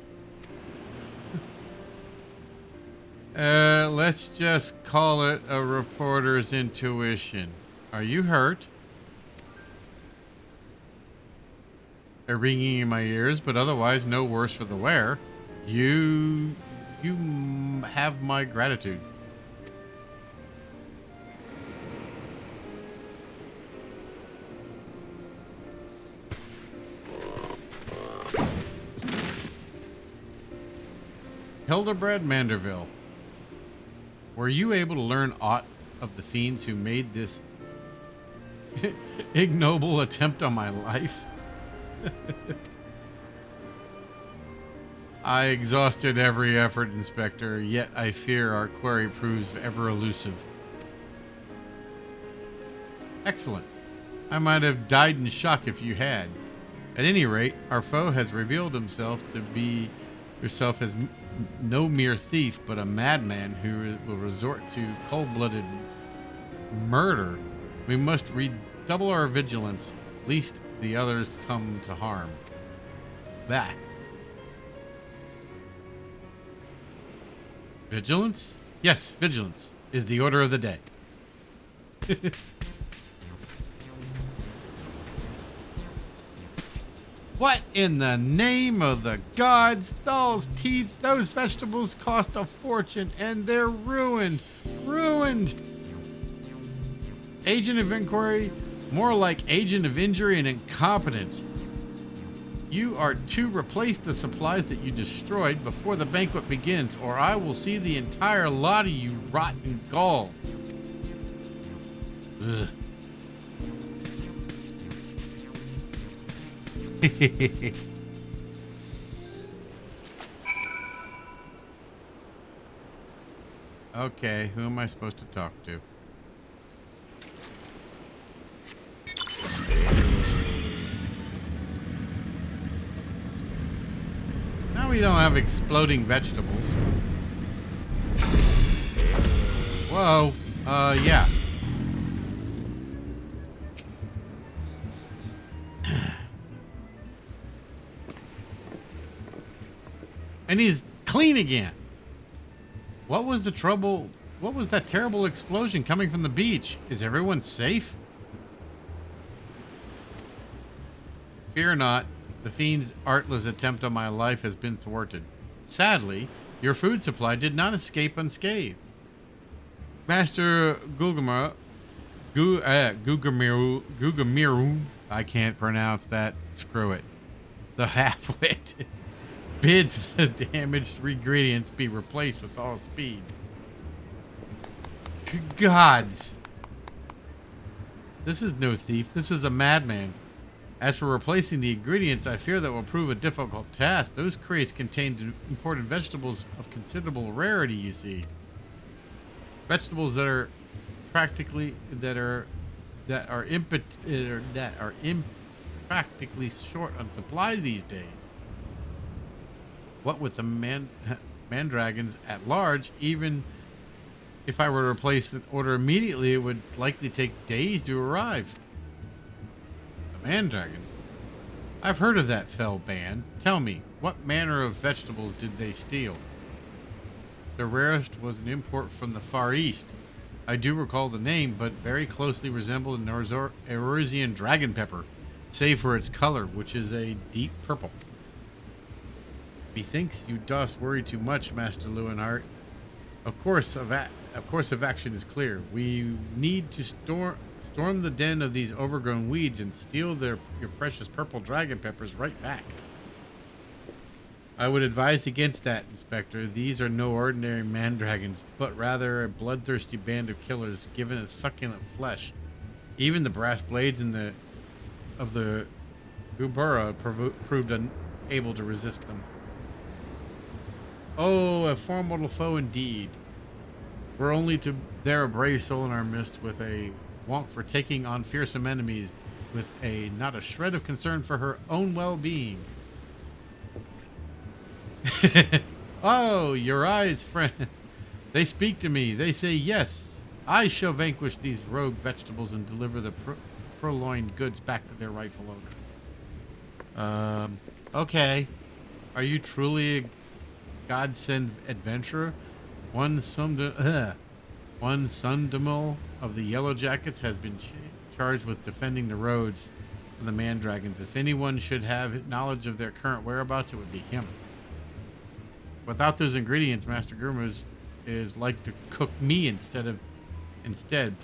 Let's just call it a reporter's intuition. Are you hurt? A ringing in my ears, but otherwise no worse for the wear. You have my gratitude. Hildibrand Manderville, were you able to learn aught of the fiends who made this ignoble attempt on my life? I exhausted every effort, Inspector, yet I fear our query proves ever elusive. Excellent. I might have died in shock if you had. At any rate, our foe has revealed himself as no mere thief, but a madman who will resort to cold-blooded murder. We must redouble our vigilance, lest the others come to harm. That. Vigilance? Yes, vigilance is the order of the day. What in the name of the gods? Doll's teeth, those vegetables cost a fortune and they're ruined. Ruined. Agent of inquiry, more like agent of injury and incompetence. You are to replace the supplies that you destroyed before the banquet begins, or I will see the entire lot of you rot in gall. Ugh. Okay, who am I supposed to talk to? Now we don't have exploding vegetables. Whoa, yeah. And he's clean again. What was the trouble? What was that terrible explosion coming from the beach? Is everyone safe? Fear not. The fiend's artless attempt on my life has been thwarted. Sadly, your food supply did not escape unscathed. Master Gugamiru, I can't pronounce that. Screw it. The half-wit bids the damaged ingredients be replaced with all speed. Gods. This is no thief. This is a madman. As for replacing the ingredients, I fear that will prove a difficult task. Those crates contained imported vegetables of considerable rarity, you see. Vegetables that are practically that are impractically short on supply these days. What with the mandragons at large, even if I were to replace the order immediately, it would likely take days to arrive. The mandragons? I've heard of that fell band. Tell me, what manner of vegetables did they steal? The rarest was an import from the Far East. I do recall the name, but very closely resembled an Eurasian dragon pepper, save for its color, which is a deep purple. Methinks you dost worry too much, Master Lewinhart. Of course of action is clear. We need to storm the den of these overgrown weeds and steal your precious purple dragon peppers right back. I would advise against that, Inspector. These are no ordinary mandragons, but rather a bloodthirsty band of killers given a succulent flesh. Even the brass blades of the Gubura proved unable to resist them. Oh, a formidable foe indeed. We're only to bear a brave soul in our midst with a wont for taking on fearsome enemies with not a shred of concern for her own well-being. Oh, your eyes, friend. They speak to me. They say, yes, I shall vanquish these rogue vegetables and deliver the purloined goods back to their rightful owner. Okay. Are you truly a godsend adventurer? One Sundamil of the Yellow Jackets has been charged with defending the roads from the mandragons. If anyone should have knowledge of their current whereabouts, it would be him. Without those ingredients, Master Gurmus is like to cook me instead.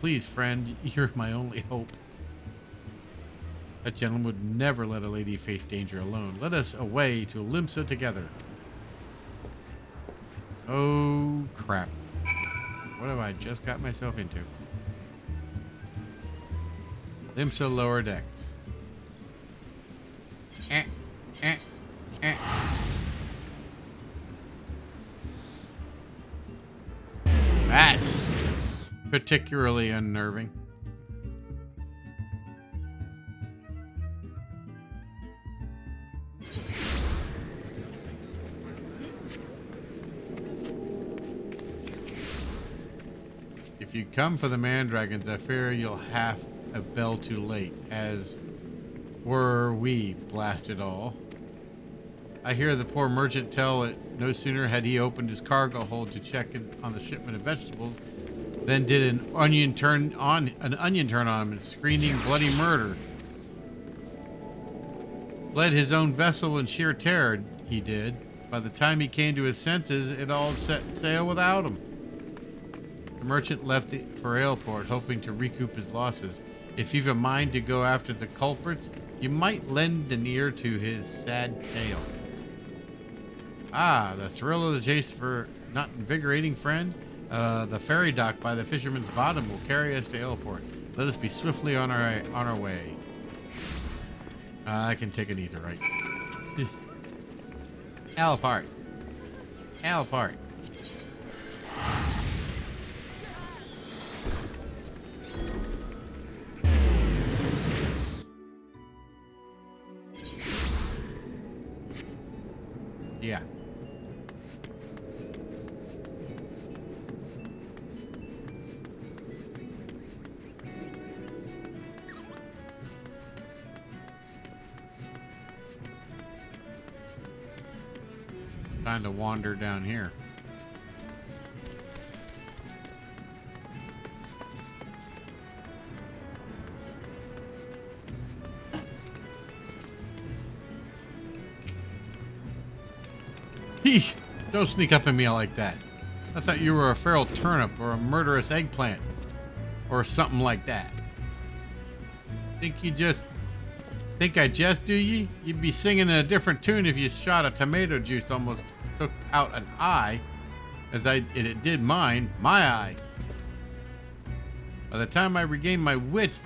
Please, friend, you're my only hope. That gentleman would never let a lady face danger alone. Let us away to Limsa together. Oh, crap. What have I just got myself into? Limsa lower decks. Eh. That's particularly unnerving. If you come for the mandragons, I fear you'll have a bell too late, as were we, blast it all. I hear the poor merchant tell it no sooner had he opened his cargo hold to check on the shipment of vegetables than did an onion turn on him and screaming bloody murder. Fled his own vessel in sheer terror, he did. By the time he came to his senses, it all set sail without him. The merchant left for Aleport, hoping to recoup his losses. If you've a mind to go after the culprits, you might lend an ear to his sad tale. Ah, the thrill of the chase for not invigorating, friend? The ferry dock by the Fisherman's Bottom will carry us to Aleport. Let us be swiftly on our way. I can take an ether, right? Aleport. Aleport. Yeah. Time to wander down here. Eesh, don't sneak up on me like that. I thought you were a feral turnip or a murderous eggplant or something like that. Think I just do ye? You'd be singing a different tune if you shot a tomato juice almost took out an eye, as it did mine, my eye. By the time I regained my wits,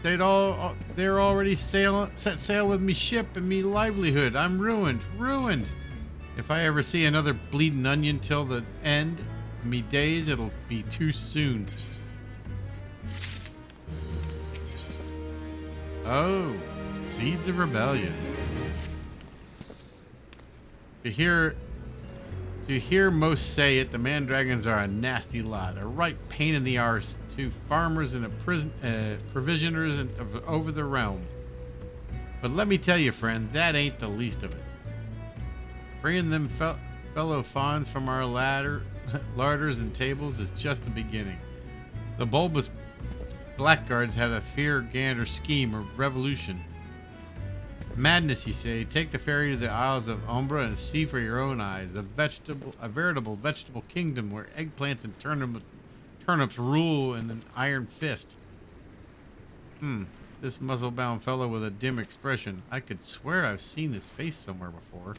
they're already set sail with me ship and me livelihood. I'm ruined. If I ever see another bleeding onion till the end of me days, it'll be too soon. Oh, seeds of rebellion. To hear most say it, the Mandragons are a nasty lot, a right pain in the arse to farmers and provisioners over the realm. But let me tell you, friend, that ain't the least of it. Freeing them fellow fawns from our larders and tables is just the beginning. The bulbous blackguards have a fear-gander scheme of revolution. Madness, you say. Take the ferry to the Isles of Umbra and see for your own eyes a veritable vegetable kingdom where eggplants and turnips rule in an iron fist. This muzzle-bound fellow with a dim expression. I could swear I've seen his face somewhere before.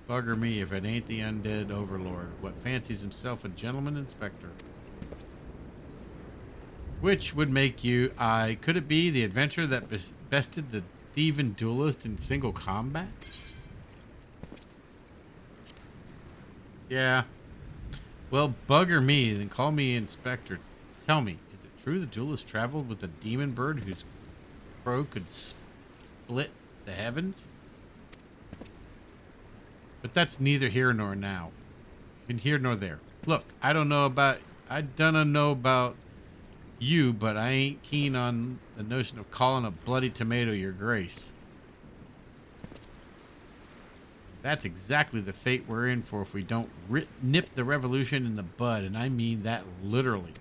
Bugger me if it ain't the undead overlord, what fancies himself a gentleman inspector. Which would make you, could it be the adventurer that bested the thieving duelist in single combat? Yeah. Well, bugger me, then call me inspector. Tell me, is it true the duelist traveled with a demon bird whose crow could split the heavens? But that's neither here nor now. And here nor there. Look, I don't know about you, but I ain't keen on the notion of calling a bloody tomato your grace. That's exactly the fate we're in for if we don't nip the revolution in the bud, and I mean that literally.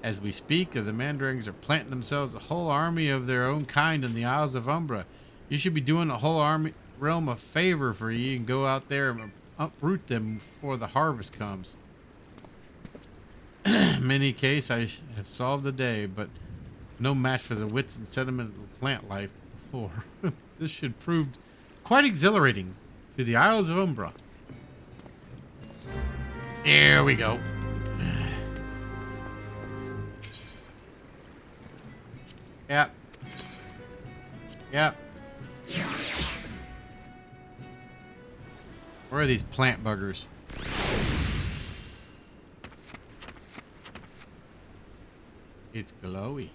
As we speak, the Mandragons are planting themselves a whole army of their own kind in the Isles of Umbra. You should be doing the whole realm a favor for ye and go out there and uproot them before the harvest comes. In any case, I have solved the day, but no match for the wits and sentiment of plant life before. This should prove quite exhilarating to the Isles of Umbra. Here we go. Yep. Where are these plant buggers? It's glowy.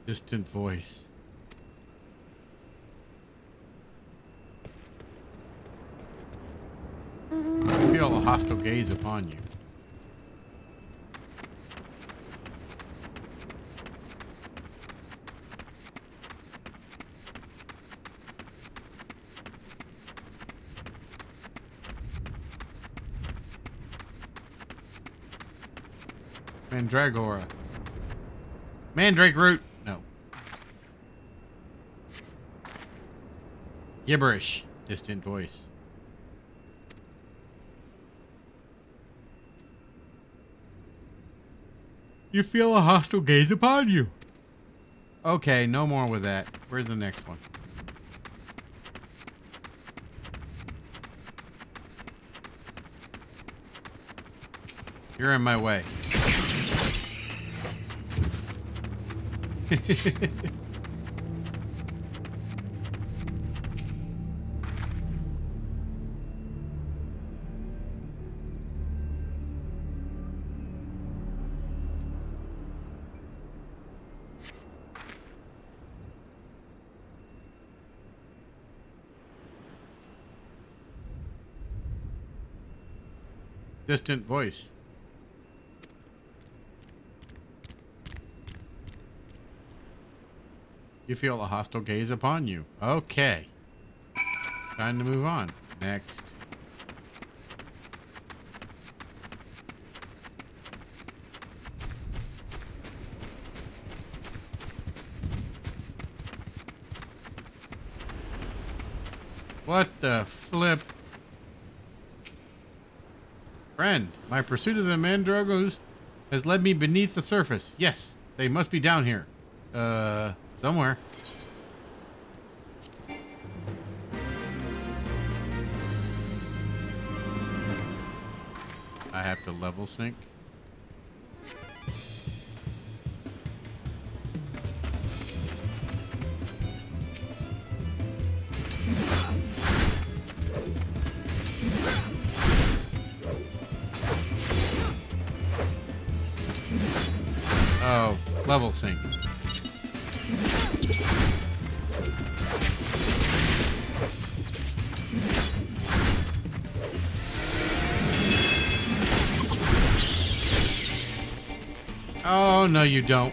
Distant voice. I feel a hostile gaze upon you. Mandragora. Mandrake root. No. Gibberish. Distant voice. You feel a hostile gaze upon you. Okay, no more with that. Where's the next one? You're in my way. Distant voice. You feel a hostile gaze upon you. Okay. Time to move on. Next. What the flip? Friend, my pursuit of the Mandragos has led me beneath the surface. Yes, they must be down here. Somewhere. I have to level sync. Level sync. Oh, no, you don't.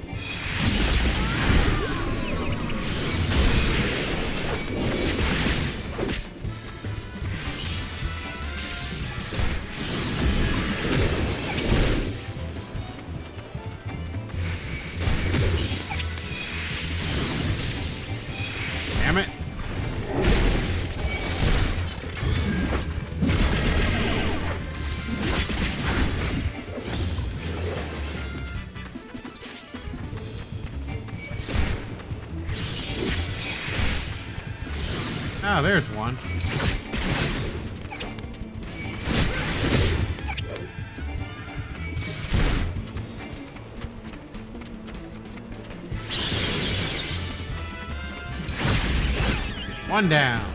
Damn it. Ah, there's one. One down.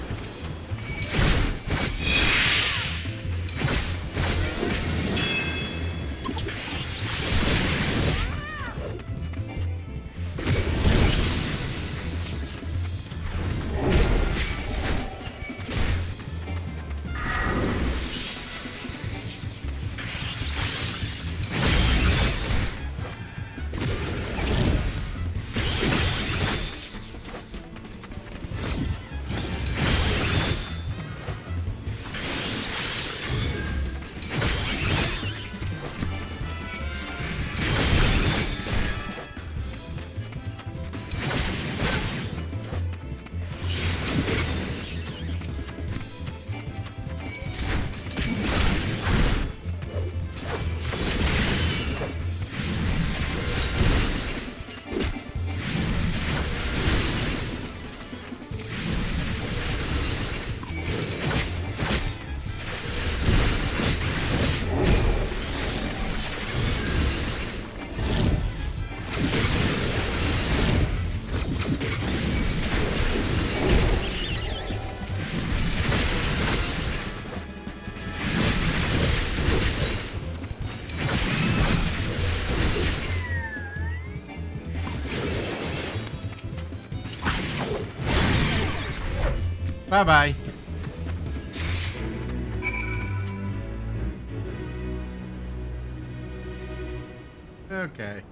Bye-bye. Okay.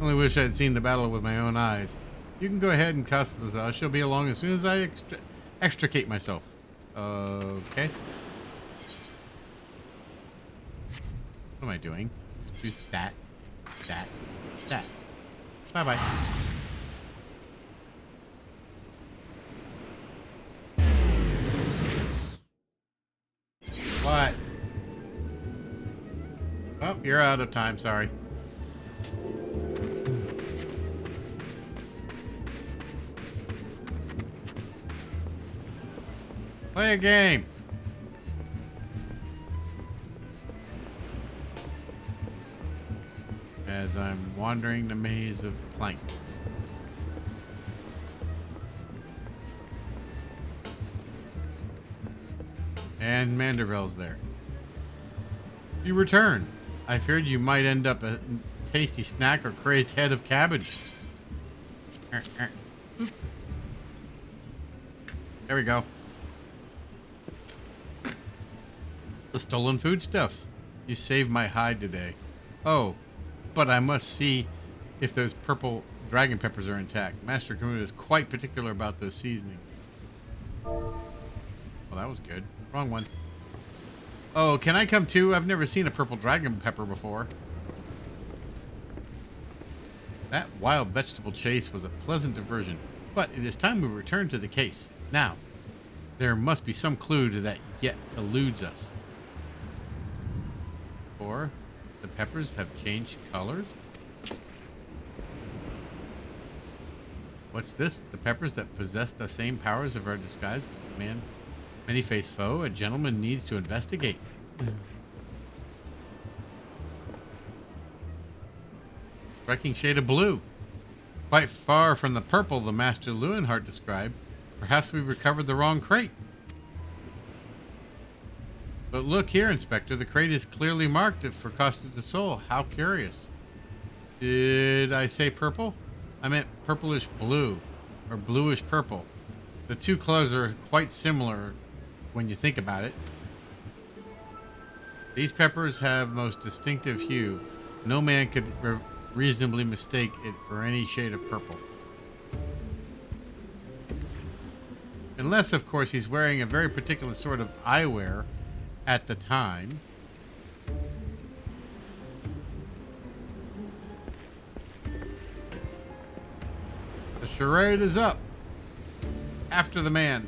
Only wish I'd seen the battle with my own eyes. You can go ahead and cuss this out. She'll be along as soon as I extricate myself. Okay. What am I doing? Just do that, that, that. Bye-bye. What? Oh, you're out of time, sorry. Play a game. As I'm wandering the maze of planks. And Manderville's there. You return. I feared you might end up a tasty snack or crazed head of cabbage. There we go. The stolen foodstuffs. You saved my hide today. Oh, but I must see if those purple dragon peppers are intact. Master Kamuna is quite particular about those seasonings. Well, that was good. Wrong one. Oh, can I come too? I've never seen a purple dragon pepper before. That wild vegetable chase was a pleasant diversion, but it is time we return to the case. Now, there must be some clue to that yet eludes us. Or the peppers have changed colors? What's this? The peppers that possess the same powers of our disguises? Man, many-faced foe, a gentleman needs to investigate. Striking shade of blue. Quite far from the purple the Master Lewenhart described. Perhaps we recovered the wrong crate. But look here, Inspector. The crate is clearly marked for Costa del Sol. How curious. Did I say purple? I meant purplish blue, or bluish purple. The two colors are quite similar when you think about it. These peppers have most distinctive hue. No man could reasonably mistake it for any shade of purple. Unless, of course, he's wearing a very particular sort of eyewear at the time. The charade is up. After the man.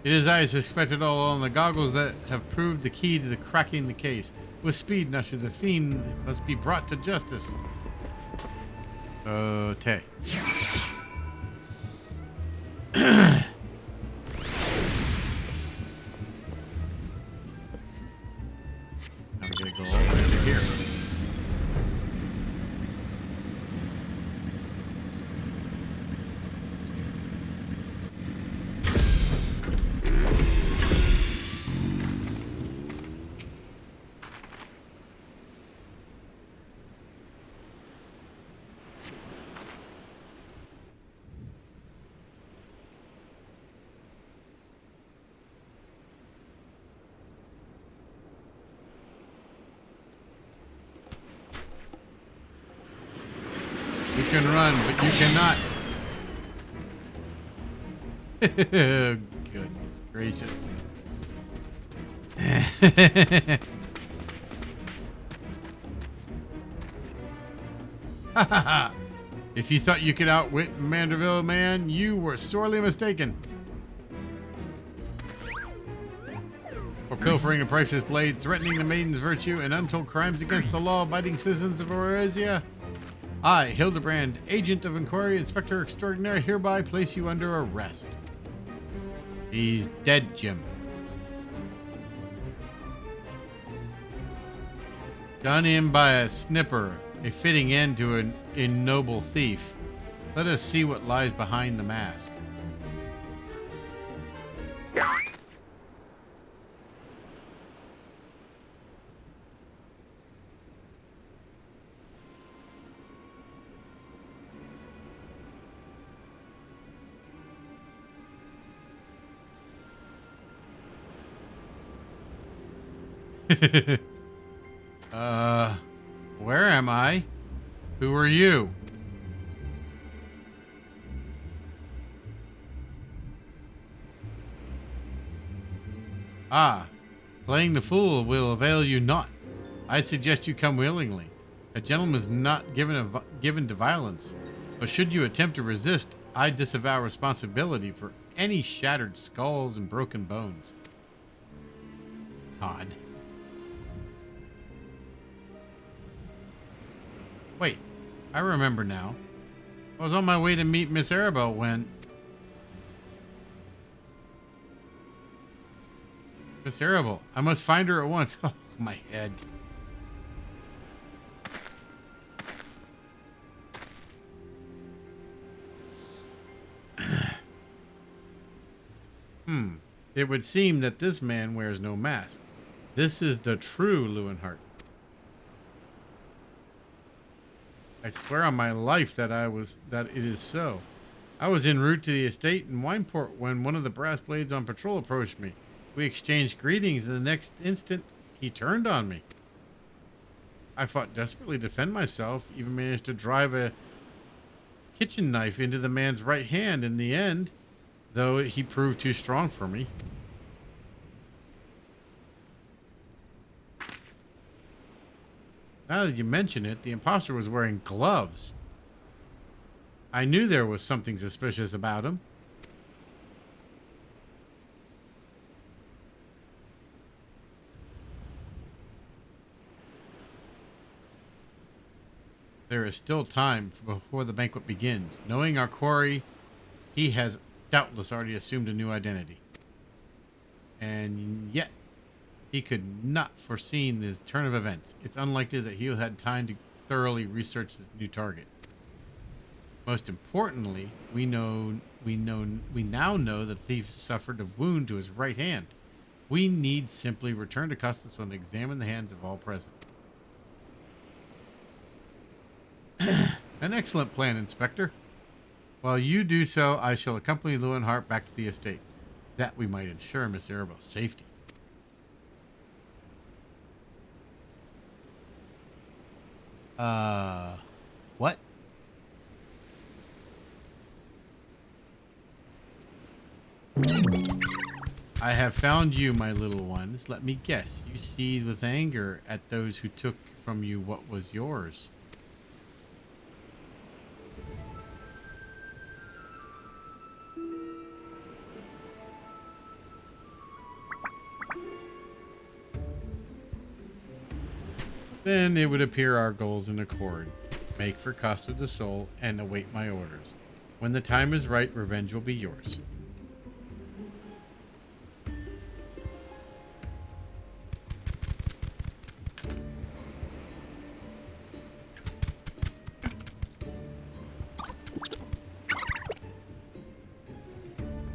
It is I suspected all along, the goggles that have proved the key to cracking the case. With speed, Nusher, the fiend must be brought to justice. Okay. I'm gonna go all the way to here. You can run, but you cannot. Goodness gracious. If you thought you could outwit Manderville Man, you were sorely mistaken. For pilfering a priceless blade, threatening the maiden's virtue, and untold crimes against the law-abiding citizens of Orazia, I, Hildibrand, Agent of Inquiry, Inspector Extraordinary, hereby place you under arrest. He's dead, Jim. Done in by a snipper, a fitting end to an ignoble thief. Let us see what lies behind the mask. Where am I? Who are you? Ah, playing the fool will avail you not. I suggest you come willingly. A gentleman is not given to violence, but should you attempt to resist, I disavow responsibility for any shattered skulls and broken bones. Odd. Wait, I remember now. I was on my way to meet Miss Arabelle when... Miss Arabelle, I must find her at once. Oh, my head. It would seem that this man wears no mask. This is the true Leuwenhart. I swear on my life that it is so. I was en route to the estate in Wineport when one of the brass blades on patrol approached me. We exchanged greetings, and the next instant he turned on me. I fought desperately to defend myself, even managed to drive a kitchen knife into the man's right hand in the end, though he proved too strong for me. Now that you mention it, the imposter was wearing gloves. I knew there was something suspicious about him. There is still time before the banquet begins. Knowing our quarry, he has doubtless already assumed a new identity. And yet, he could not foreseen this turn of events. It's unlikely that he had time to thoroughly research this new target. Most importantly, we now know the thief suffered a wound to his right hand. We need simply return to Custis and examine the hands of all present. An excellent plan, Inspector. While you do so, I shall accompany Lewinhart back to the estate, that we might ensure Miss Arabelle's safety. What? I have found you, my little ones. Let me guess. You seethe with anger at those who took from you what was yours. Then it would appear our goals in accord. Make for Costa the Soul and await my orders. When the time is right, revenge will be yours.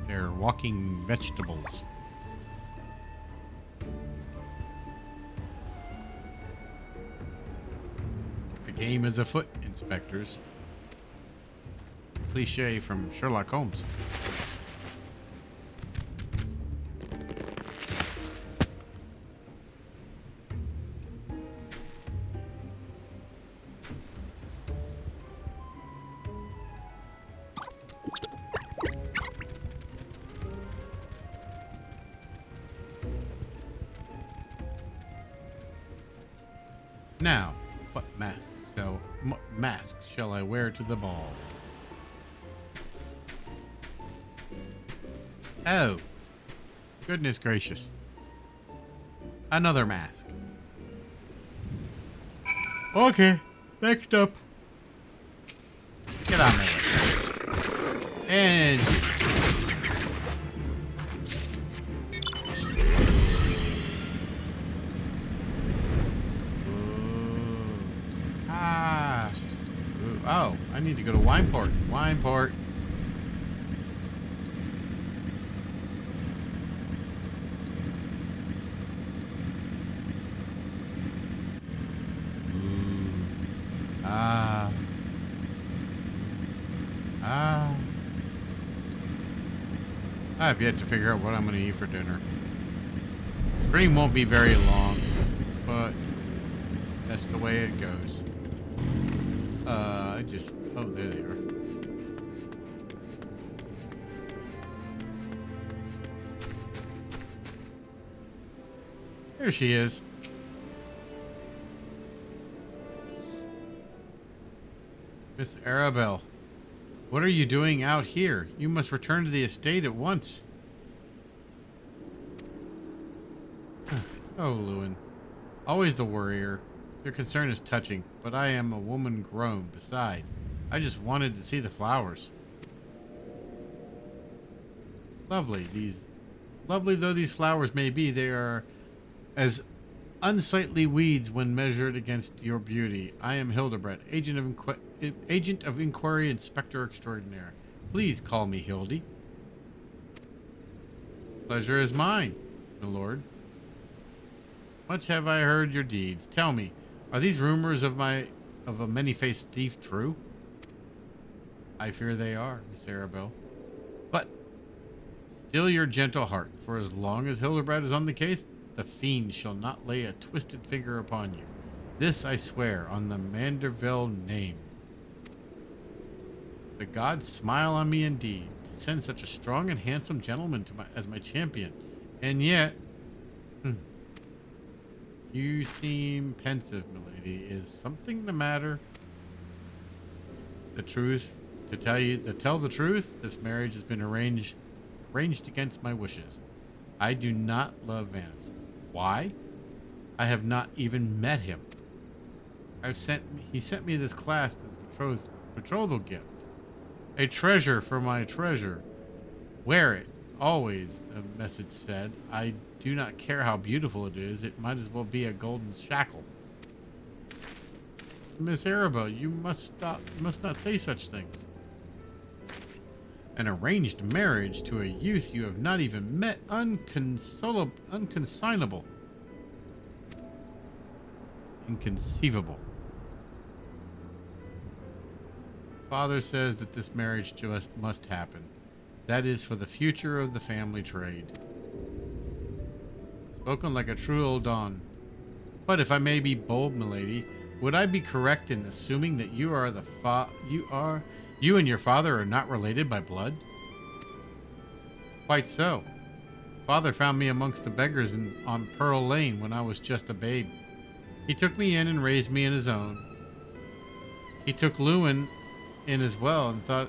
They're walking vegetables. The game is afoot, inspectors. Cliche from Sherlock Holmes. Now, what mask shall I wear to the ball? Oh, goodness gracious. Another mask. Okay, next up. Get on there. And... oh, I need to go to Wineport. Wineport. I have yet to figure out what I'm going to eat for dinner. Stream won't be very long, but that's the way it goes. Oh, there they are. There she is. Miss Arabelle, what are you doing out here? You must return to the estate at once. Oh, Lewin. Always the worrier. Your concern is touching, but I am a woman grown. Besides, I just wanted to see the flowers. Lovely though these flowers may be, they are as unsightly weeds when measured against your beauty. I am Hildibrand, agent of inquiry, inspector extraordinaire. Please call me Hildy. Pleasure is mine, my lord. Much have I heard your deeds. Tell me, are these rumors of a many-faced thief true? I fear they are, Miss Arabelle. But still your gentle heart, for as long as Hildibrand is on the case, the fiend shall not lay a twisted finger upon you. This I swear on the Manderville name. The gods smile on me indeed, to send such a strong and handsome gentleman as my champion. And yet... You seem pensive, milady. Is something the matter? To tell the truth, this marriage has been arranged against my wishes. I do not love Vance. Why? I have not even met him. He sent me this clasp as betrothal gift. A treasure for my treasure. Wear it, always, the message said. I do not care how beautiful it is. It might as well be a golden shackle. Miss Arabelle, you must not say such things. An arranged marriage to a youth you have not even met. Unconsignable. Inconceivable. Father says that this marriage just must happen. That is for the future of the family trade. Spoken like a true old Don. But if I may be bold, milady, would I be correct in assuming that you and your father are not related by blood? Quite so. Father found me amongst the beggars on Pearl Lane when I was just a babe. He took me in and raised me in his own. He took Lewin in as well and thought,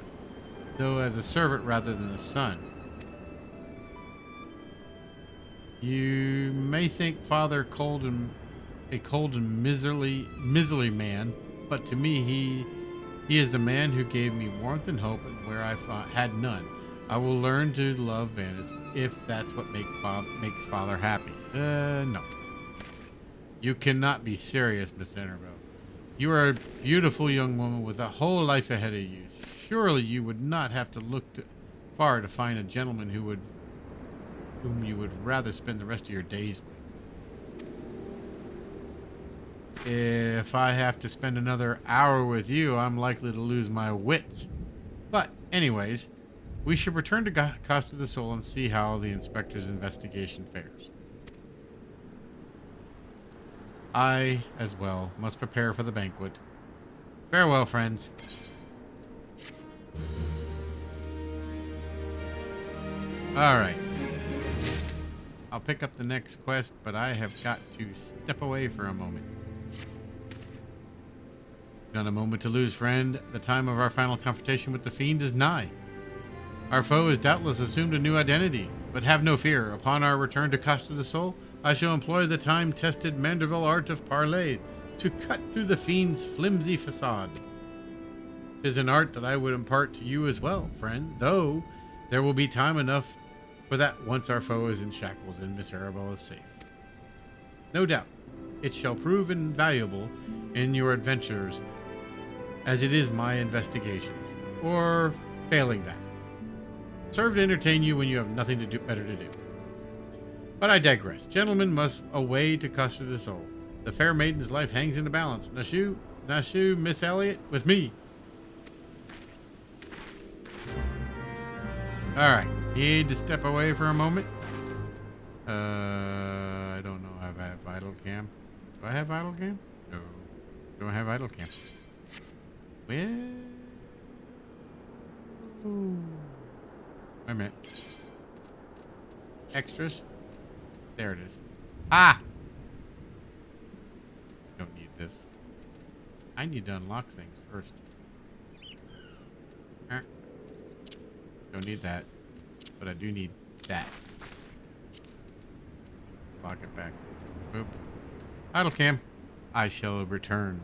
though, as a servant rather than a son. You may think Father a cold and miserly man, but to me he is the man who gave me warmth and hope where I had none. I will learn to love Venice if that's what makes Father happy. No. You cannot be serious, Miss Annabelle. You are a beautiful young woman with a whole life ahead of you. Surely you would not have to look far to find a gentleman whom you would rather spend the rest of your days with. If I have to spend another hour with you, I'm likely to lose my wits. But, anyways, we should return to Costa del Sol and see how the inspector's investigation fares. I, as well, must prepare for the banquet. Farewell, friends. Alright. I'll pick up the next quest, but I have got to step away for a moment. Not a moment to lose, friend. The time of our final confrontation with the fiend is nigh. Our foe has doubtless assumed a new identity, but have no fear. Upon our return to Costa del Sol, I shall employ the time-tested Manderville art of parley to cut through the fiend's flimsy facade. 'Tis an art that I would impart to you as well, friend, though there will be time enough for that once our foe is in shackles and Miss Arabella is safe. No doubt, it shall prove invaluable in your adventures, as it is my investigations, or failing that, serve to entertain you when you have nothing better to do. But I digress. Gentlemen must away to Costa del Sol. The fair maiden's life hangs in the balance. Nashu, Miss Elliot, with me. Alright, need to step away for a moment. I don't know if I have vital cam. Do I have vital cam? No. Don't have vital cam. Well... Ooh. Wait a minute. Extras. There it is. Ah! Don't need this. I need to unlock things first. Don't need that. But I do need that. Lock it back. Boop. Idle cam. I shall return.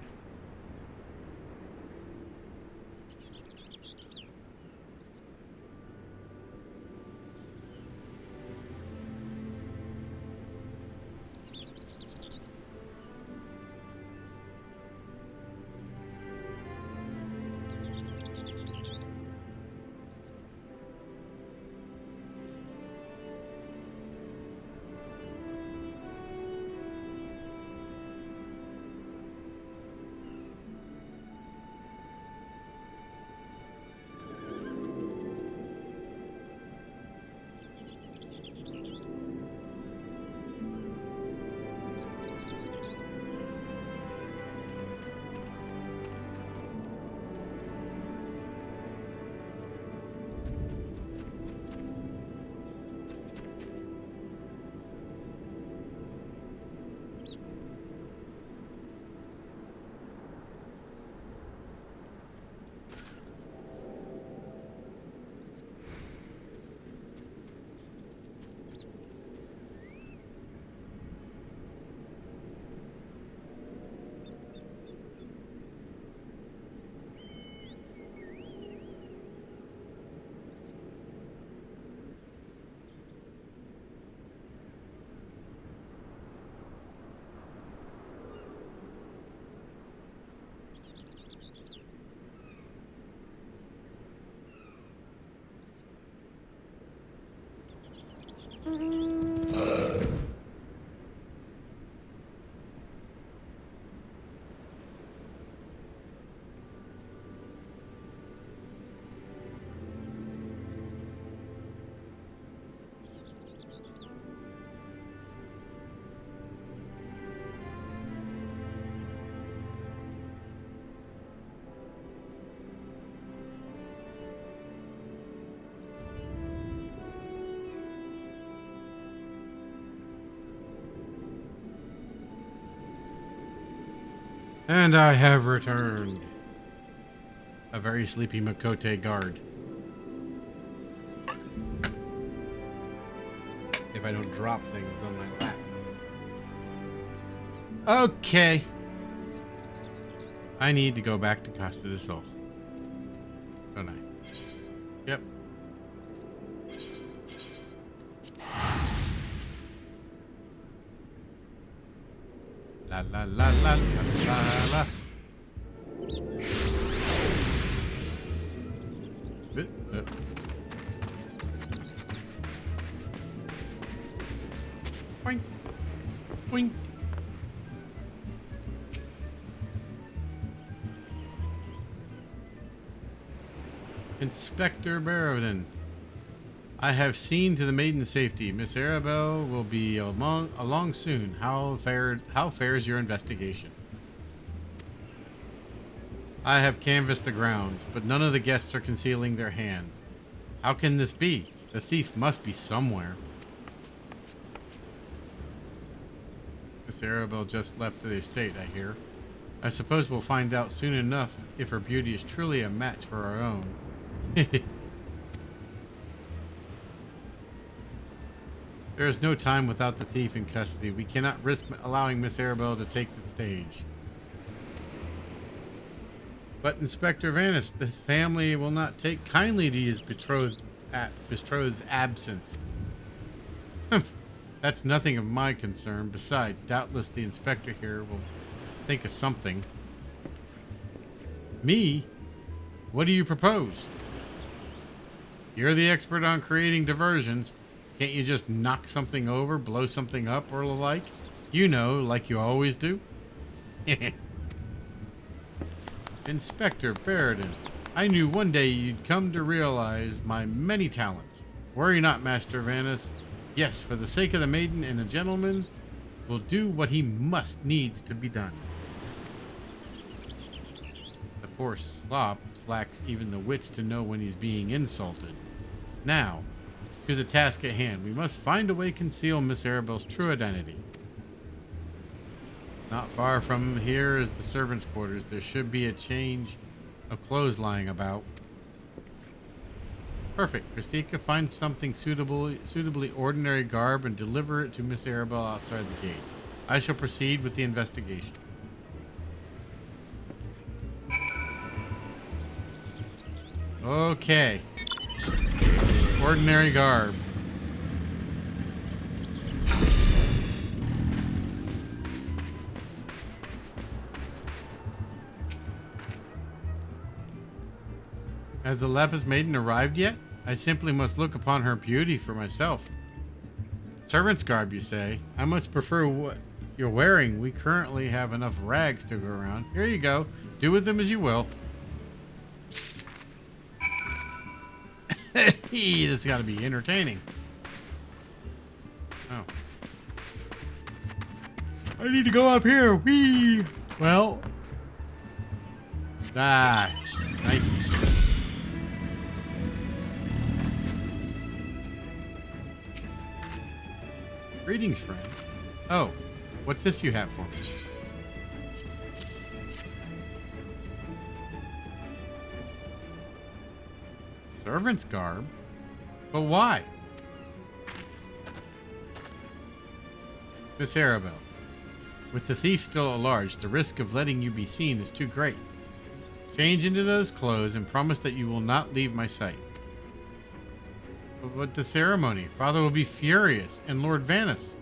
And I have returned. A very sleepy Makote guard. If I don't drop things on my lap. Okay. I need to go back to Costa del Sol. Don't I? Yep. La la la la la la la. Boing. Boing. Inspector Barrowden. I have seen to the maiden's safety. Miss Arabelle will be along soon. How fares your investigation? I have canvassed the grounds, but none of the guests are concealing their hands. How can this be? The thief must be somewhere. Miss Arabelle just left the estate, I hear. I suppose we'll find out soon enough if her beauty is truly a match for our own. There is no time without the thief in custody. We cannot risk allowing Miss Arabelle to take the stage. But Inspector Vanis, this family will not take kindly to his betrothed's absence. That's nothing of my concern. Besides, doubtless the inspector here will think of something. Me? What do you propose? You're the expert on creating diversions. Can't you just knock something over, blow something up, or the like? You know, like you always do. Inspector Barrowden, I knew one day you'd come to realize my many talents. Worry not, Master Vanis. Yes, for the sake of the maiden and the gentleman, will do what he must needs to be done. The poor slop lacks even the wits to know when he's being insulted. Now, to the task at hand. We must find a way to conceal Miss Arabelle's true identity. Not far from here is the servants' quarters. There should be a change of clothes lying about. Perfect. Christika, find something suitably ordinary garb and deliver it to Miss Arabelle outside the gates. I shall proceed with the investigation. Okay. Ordinary garb. Has the Lapis Maiden arrived yet? I simply must look upon her beauty for myself. Servant's garb, you say? I much prefer what you're wearing. We currently have enough rags to go around. Here you go. Do with them as you will. That's got to be entertaining. Oh. I need to go up here. Whee! Well. Nice. Greetings, friend. Oh, what's this you have for me? Servant's garb? But why? Miss Arabelle, with the thief still at large, the risk of letting you be seen is too great. Change into those clothes and promise that you will not leave my sight. But the ceremony, Father will be furious, and Lord Vanis.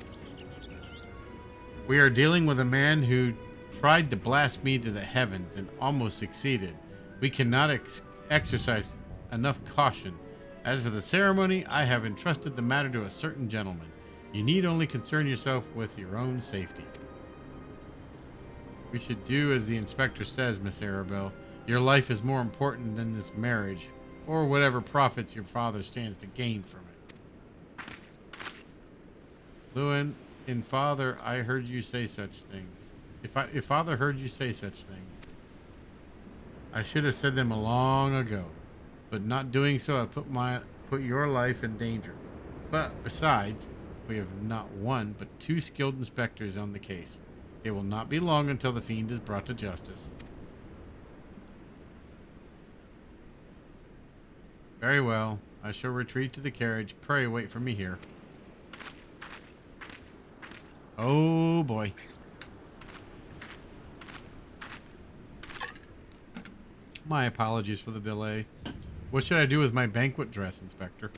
We are dealing with a man who tried to blast me to the heavens and almost succeeded. We cannot exercise enough caution. As for the ceremony, I have entrusted the matter to a certain gentleman. You need only concern yourself with your own safety. We should do as the inspector says, Miss Arabelle. Your life is more important than this marriage, or whatever profits your father stands to gain from it. Lewin, in Father, I heard you say such things. If Father heard you say such things, I should have said them long ago. But not doing so, I put your life in danger. But besides, we have not one, but two skilled inspectors on the case. It will not be long until the fiend is brought to justice. Very well. I shall retreat to the carriage. Pray wait for me here. Oh boy. My apologies for the delay. What should I do with my banquet dress, Inspector?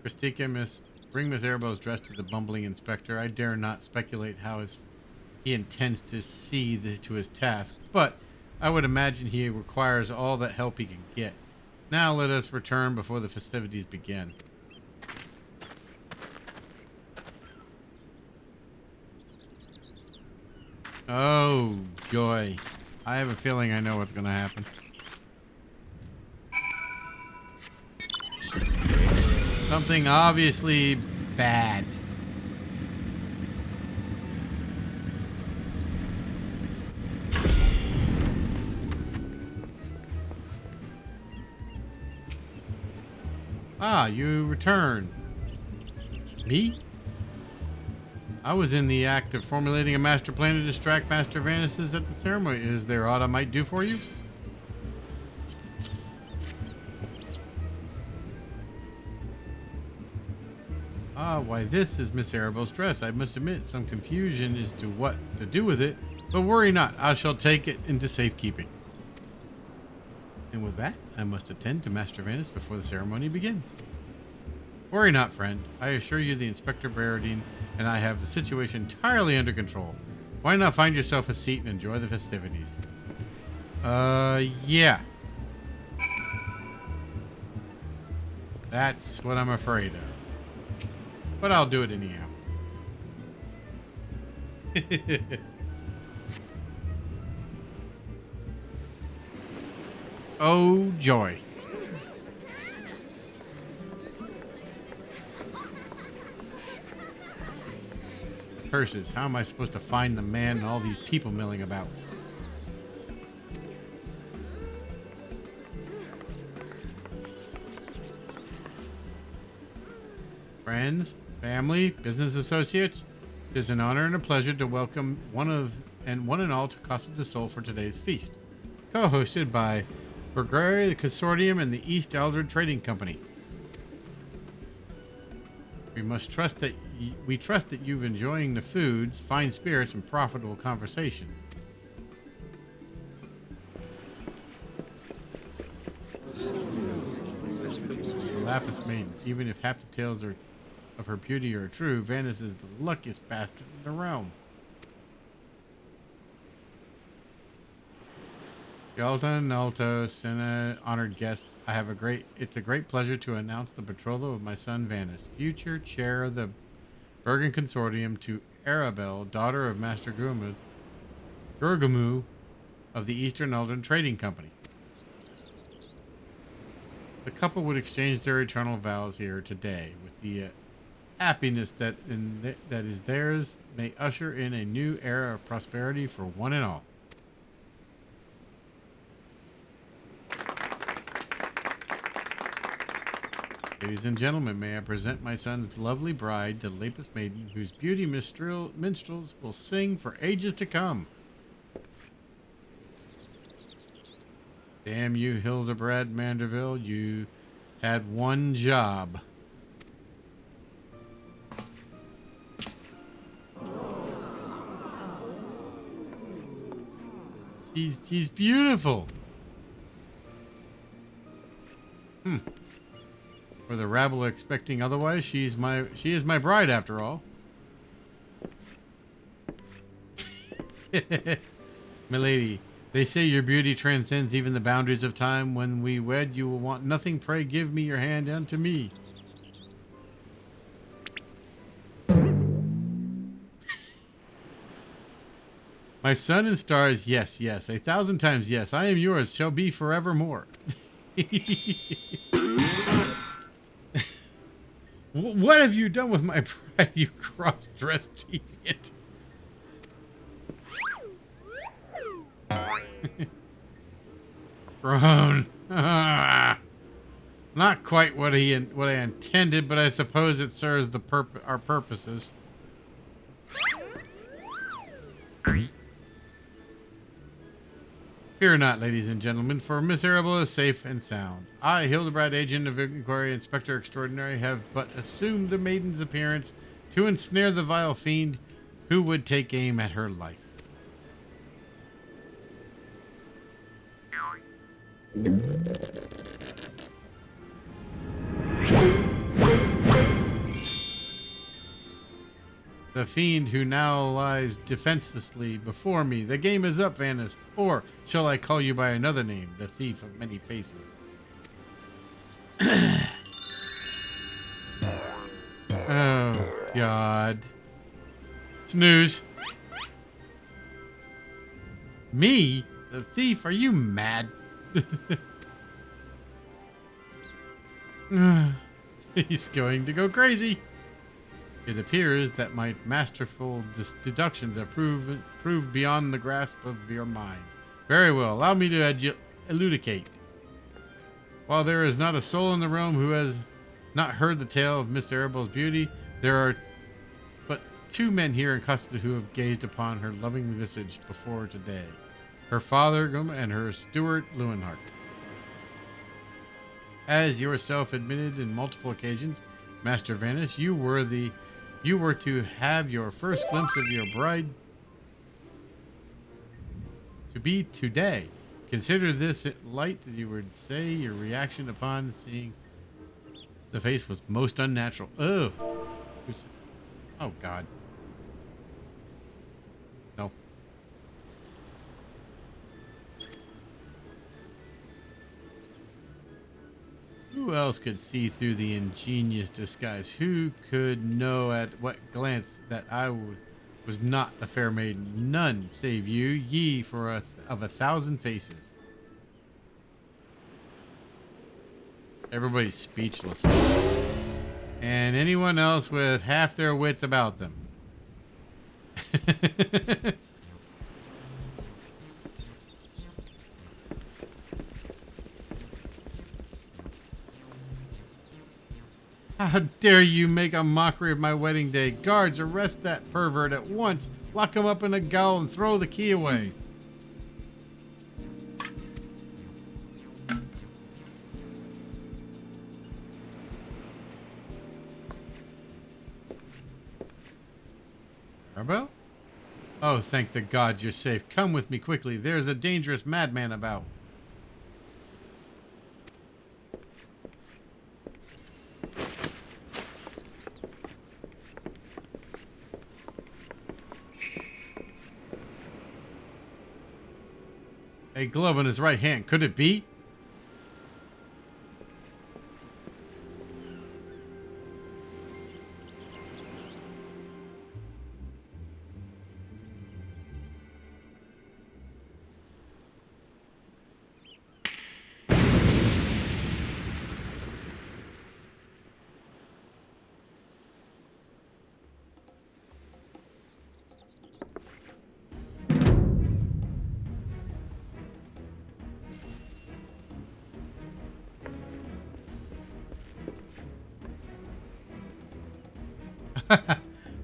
Christika, bring Miss Arabelle's dress to the bumbling inspector. I dare not speculate how he intends to see to his task, but I would imagine he requires all that help he can get. Now let us return before the festivities begin. Oh, joy. I have a feeling I know what's going to happen. Something obviously bad. Ah, you return. Me? I was in the act of formulating a master plan to distract Master Vanisses at the ceremony. Is there aught I might do for you? Ah, why this is Miss Arabelle's dress. I must admit some confusion as to what to do with it, but worry not, I shall take it into safekeeping. And with that, I must attend to Master Vanis before the ceremony begins. Worry not, friend. I assure you the Inspector Baradine and I have the situation entirely under control. Why not find yourself a seat and enjoy the festivities? Yeah. That's what I'm afraid of. But I'll do it anyhow. Oh, joy. Curses, how am I supposed to find the man and all these people milling about? Friends, family, business associates, it is an honor and a pleasure to welcome one and all to Casa de Sol for today's feast, co-hosted by Burgari, the Consortium, and the East Eldred Trading Company. We trust that you've enjoying the foods, fine spirits, and profitable conversation. The Lapis Maiden, even if half the tales of her beauty are true, Vanis is the luckiest bastard in the realm. Yalta and Nalta, Senna, honored guest, it's a great pleasure to announce the betrothal of my son Vanis, future chair of the Bergen Consortium, to Arabelle, daughter of Master Gurgamu of the Eastern Eldon Trading Company. The couple would exchange their eternal vows here today with the happiness that is theirs may usher in a new era of prosperity for one and all. Ladies and gentlemen, may I present my son's lovely bride, the Lapis Maiden, whose beauty minstrels will sing for ages to come. Damn you, Hildibrand Manderville, you had one job. She's beautiful. For the rabble expecting otherwise, she is my bride after all. Milady, they say your beauty transcends even the boundaries of time. When we wed, you will want nothing. Pray give me your hand unto me. My sun and stars, yes, 1,000 times yes. I am yours, shall be forevermore. What have you done with my pride, you cross-dressed deviant? Groan. Not quite what I intended, but I suppose it serves our purposes. Fear not, ladies and gentlemen, for Miss Arable is safe and sound. I, Hildibrand, agent of inquiry, inspector extraordinary, have but assumed the maiden's appearance to ensnare the vile fiend who would take aim at her life. The fiend who now lies defenselessly before me. The game is up, Vanis. Or shall I call you by another name, the thief of many faces? Oh, God. Snooze. Me? The thief? Are you mad? He's going to go crazy. It appears that my masterful deductions have proved beyond the grasp of your mind. Very well, allow me to elucidate. While there is not a soul in the realm who has not heard the tale of Miss Arabelle's beauty, there are but two men here in custody who have gazed upon her loving visage before today. Her father and her steward Lewenhart. As yourself admitted in multiple occasions, Master Vanis, you were to have your first glimpse of your bride to be today. Consider this light, you would say your reaction upon seeing the face was most unnatural. Oh, oh God. No. Who else could see through the ingenious disguise? Who could know at what glance that I was not the fair maiden? None, save you, ye of 1,000 faces. Everybody's speechless. And anyone else with half their wits about them. How dare you make a mockery of my wedding day? Guards, arrest that pervert at once. Lock him up in a gaol and throw the key away. Arabelle? Oh, thank the gods you're safe. Come with me quickly. There's a dangerous madman about. A glove on his right hand. Could it be?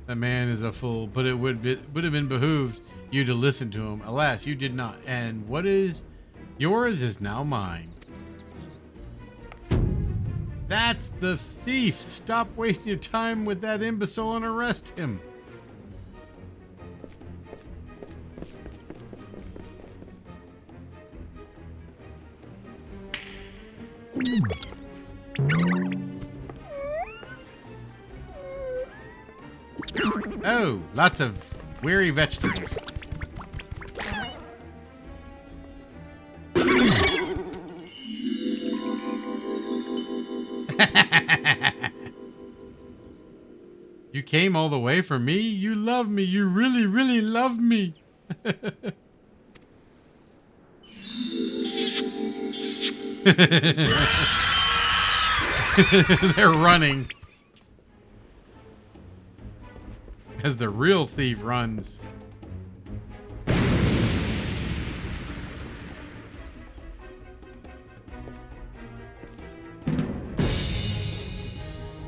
The man is a fool, but it would have been behooved you to listen to him. Alas, you did not, and what is yours is now mine. That's the thief! Stop wasting your time with that imbecile and arrest him! Oh, lots of weary vegetables. You came all the way for me? You love me. You really, really love me. They're running. As the real thief runs.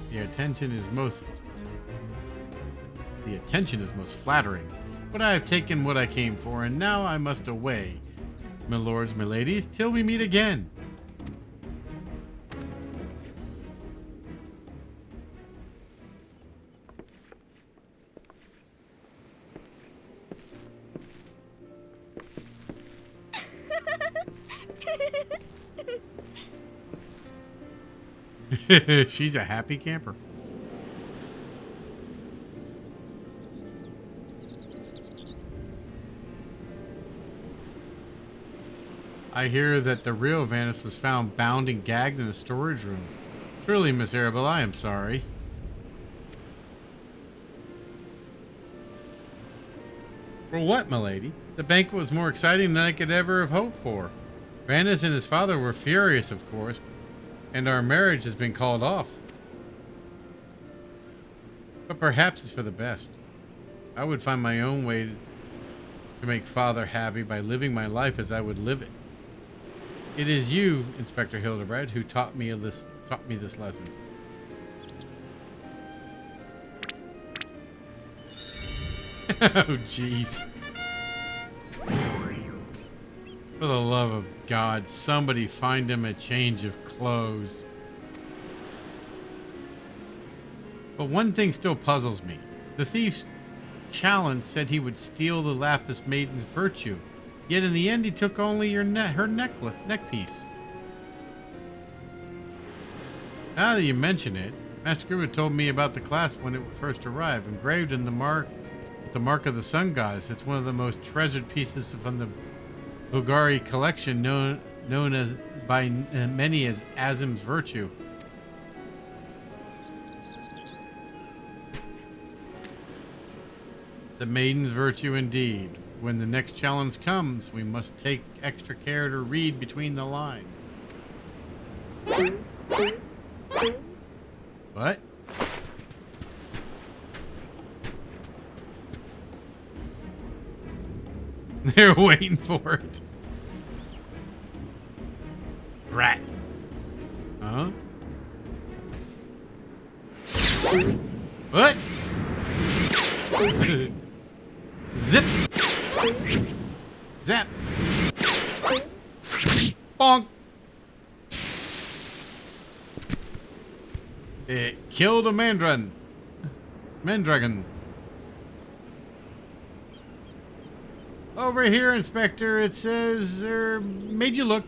The attention is most flattering. But I have taken what I came for, and now I must away. my lords, my ladies, till we meet again. She's a happy camper. I hear that the real Vanus was found bound and gagged in a storage room. Truly, Miss Arabelle, I am sorry. For what, milady? The banquet was more exciting than I could ever have hoped for. Vanus and his father were furious, of course, and our marriage has been called off. But perhaps it's for the best. I would find my own way to make father happy by living my life as I would live it. It is you, Inspector Hildibrand, who taught me this lesson. Oh, jeez. For the love of God, somebody find him a change of clothes. But one thing still puzzles me. The thief's challenge said he would steal the Lapis Maiden's virtue. Yet in the end, he took only her neck piece. Now that you mention it, Master Gruber told me about the clasp when it first arrived, engraved in the mark of the Sun Goddess. It's one of the most treasured pieces from the Bulgari collection, known as by many as Azim's virtue. The maiden's virtue indeed. When the next challenge comes, we must take extra care to read between the lines. What? They're waiting for it. Rat. Huh? What? Zip. Zap. Bonk. It killed a Mandragon. Over here, Inspector, it says, made you look.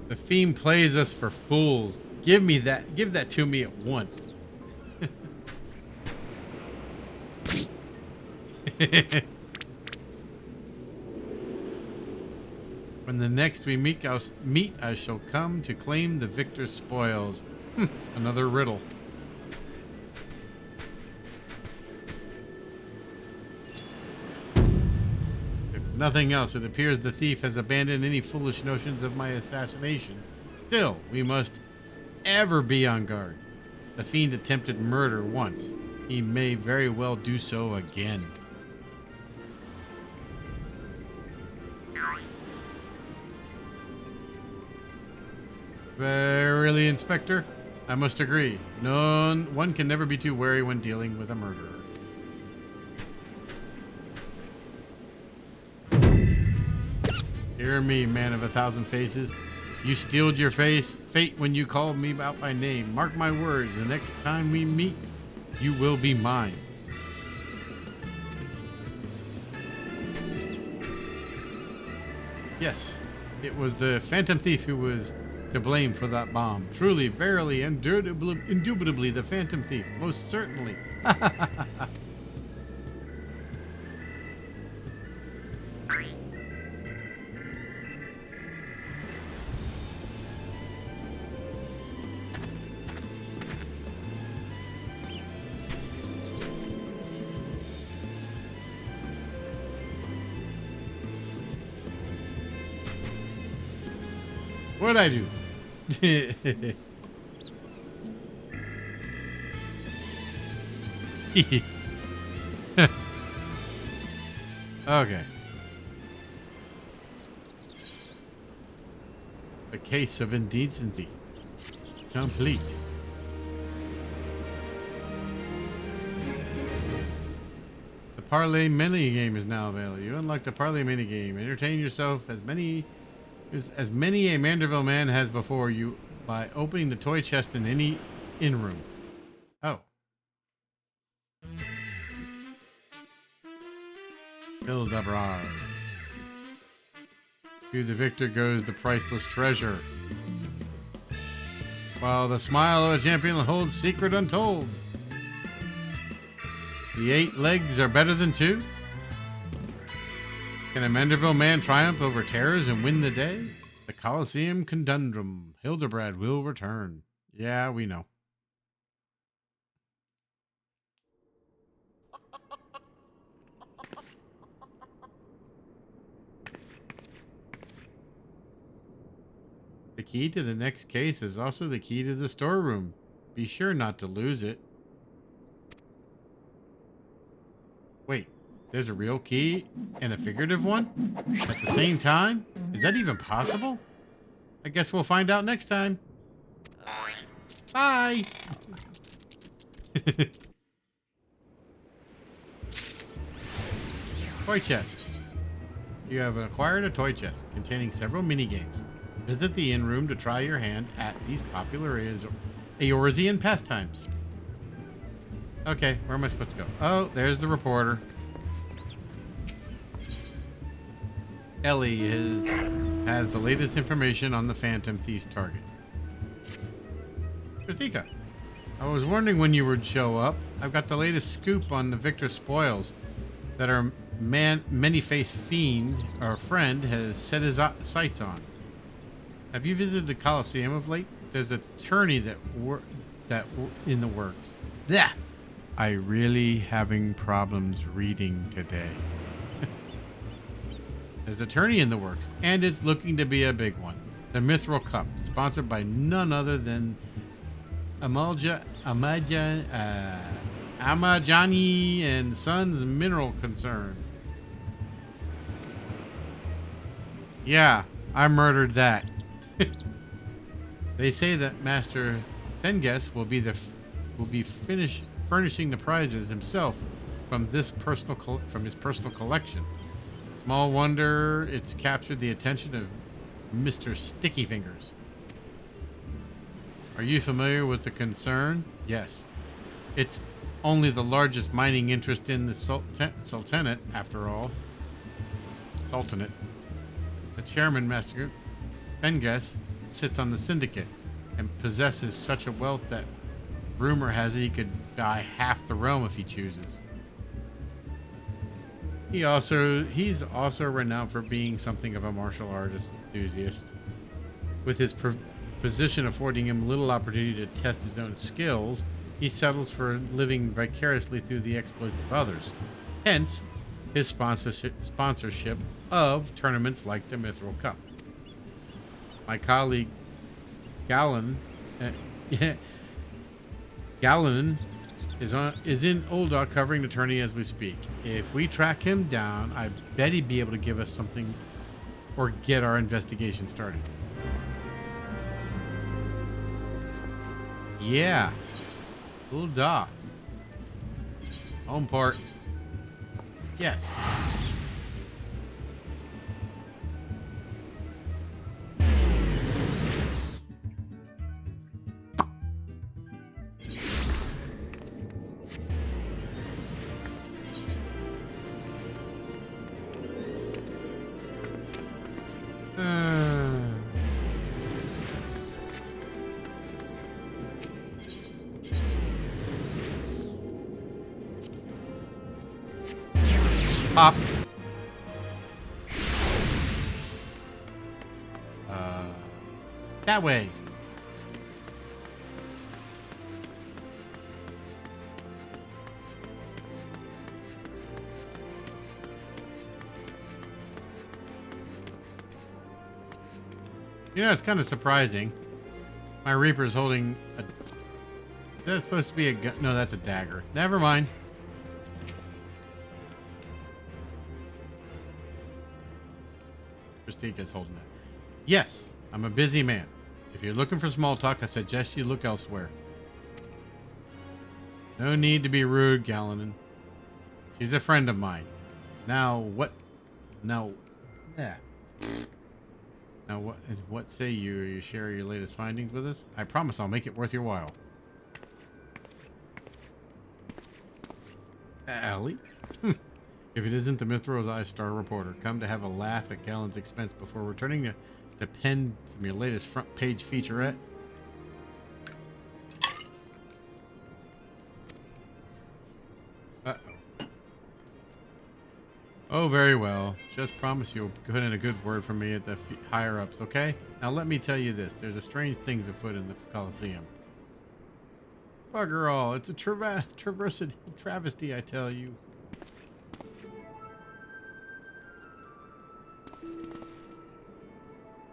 The fiend plays us for fools. Give that to me at once. When the next we meet, I shall come to claim the victor's spoils. Another riddle. If nothing else, it appears the thief has abandoned any foolish notions of my assassination. Still, we must ever be on guard. The fiend attempted murder once. He may very well do so again. Verily, Inspector, I must agree. One can never be too wary when dealing with a murderer. Hear me, man of 1,000 faces. You steeled your fate when you called me out by name. Mark my words, the next time we meet, you will be mine. Yes, it was the Phantom Thief who was to blame for that bomb. Truly, verily, indubitably the Phantom Thief. Most certainly. What'd I do? Okay. The case of indecency. Complete. The Parlay mini game is now available. You unlock the Parlay mini game. Entertain yourself as many a Manderville man has before you by opening the toy chest in any inn room. Oh. Hildibrand. To the victor goes the priceless treasure. While the smile of a champion holds secret untold. The 8 legs are better than 2? Can a Manderville man triumph over terrors and win the day? The Colosseum Conundrum. Hildibrand will return. Yeah, we know. The key to the next case is also the key to the storeroom. Be sure not to lose it. Wait, there's a real key and a figurative one? At the same time? Is that even possible? I guess we'll find out next time. Bye! Toy chest. You have acquired a toy chest containing several mini-games. Visit the inn room to try your hand at these popular Eorzean pastimes. Okay, where am I supposed to go? Oh, there's the reporter. Ellie has the latest information on the Phantom Thief's target. Christika, I was wondering when you would show up. I've got the latest scoop on the Victor spoils that our many-faced fiend, our friend, has set his sights on. Have you visited the Colosseum of late? There's a tourney in the works. Yeah. I really having problems reading today. There's a tourney in the works, and it's looking to be a big one. The Mithril Cup, sponsored by none other than Amajani and Sons Mineral Concern. Yeah, I murdered that. They say that Master Fenges will be furnishing the prizes himself from his personal collection. Small wonder it's captured the attention of Mr. Sticky Fingers. Are you familiar with the concern? Yes. It's only the largest mining interest in the Sultanate, after all. Sultanate. The chairman, Master Fenges, sits on the syndicate and possesses such a wealth that rumor has it he could buy half the realm if he chooses. He's also renowned for being something of a martial artist enthusiast, with his position affording him little opportunity to test his own skills. He settles for living vicariously through the exploits of others. Hence, his sponsorship of tournaments like the Mithril Cup. My colleague Gallon is in Olddock covering the tourney as we speak. If we track him down, I bet he'd be able to give us something or get our investigation started. Yeah. Olddock. Home port. Yes. Pop. That way. You know, it's kind of surprising. My Reaper's holding a... That's supposed to be a gun. No, that's a dagger. Never mind. Christika's holding it. Yes. I'm a busy man. If you're looking for small talk, I suggest you look elsewhere. No need to be rude, Gallinan. She's a friend of mine. Now what? Now, yeah. Now what say you? You share your latest findings with us? I promise I'll make it worth your while. Allie? If it isn't the Mithro's Eye Star reporter, come to have a laugh at Gallen's expense before returning to pen from your latest front page featurette. Uh-oh. Oh, very well. Just promise you'll put in a good word for me at the higher-ups, okay? Now let me tell you this. There's a strange things afoot in the Colosseum. Bugger all. It's a travesty, I tell you.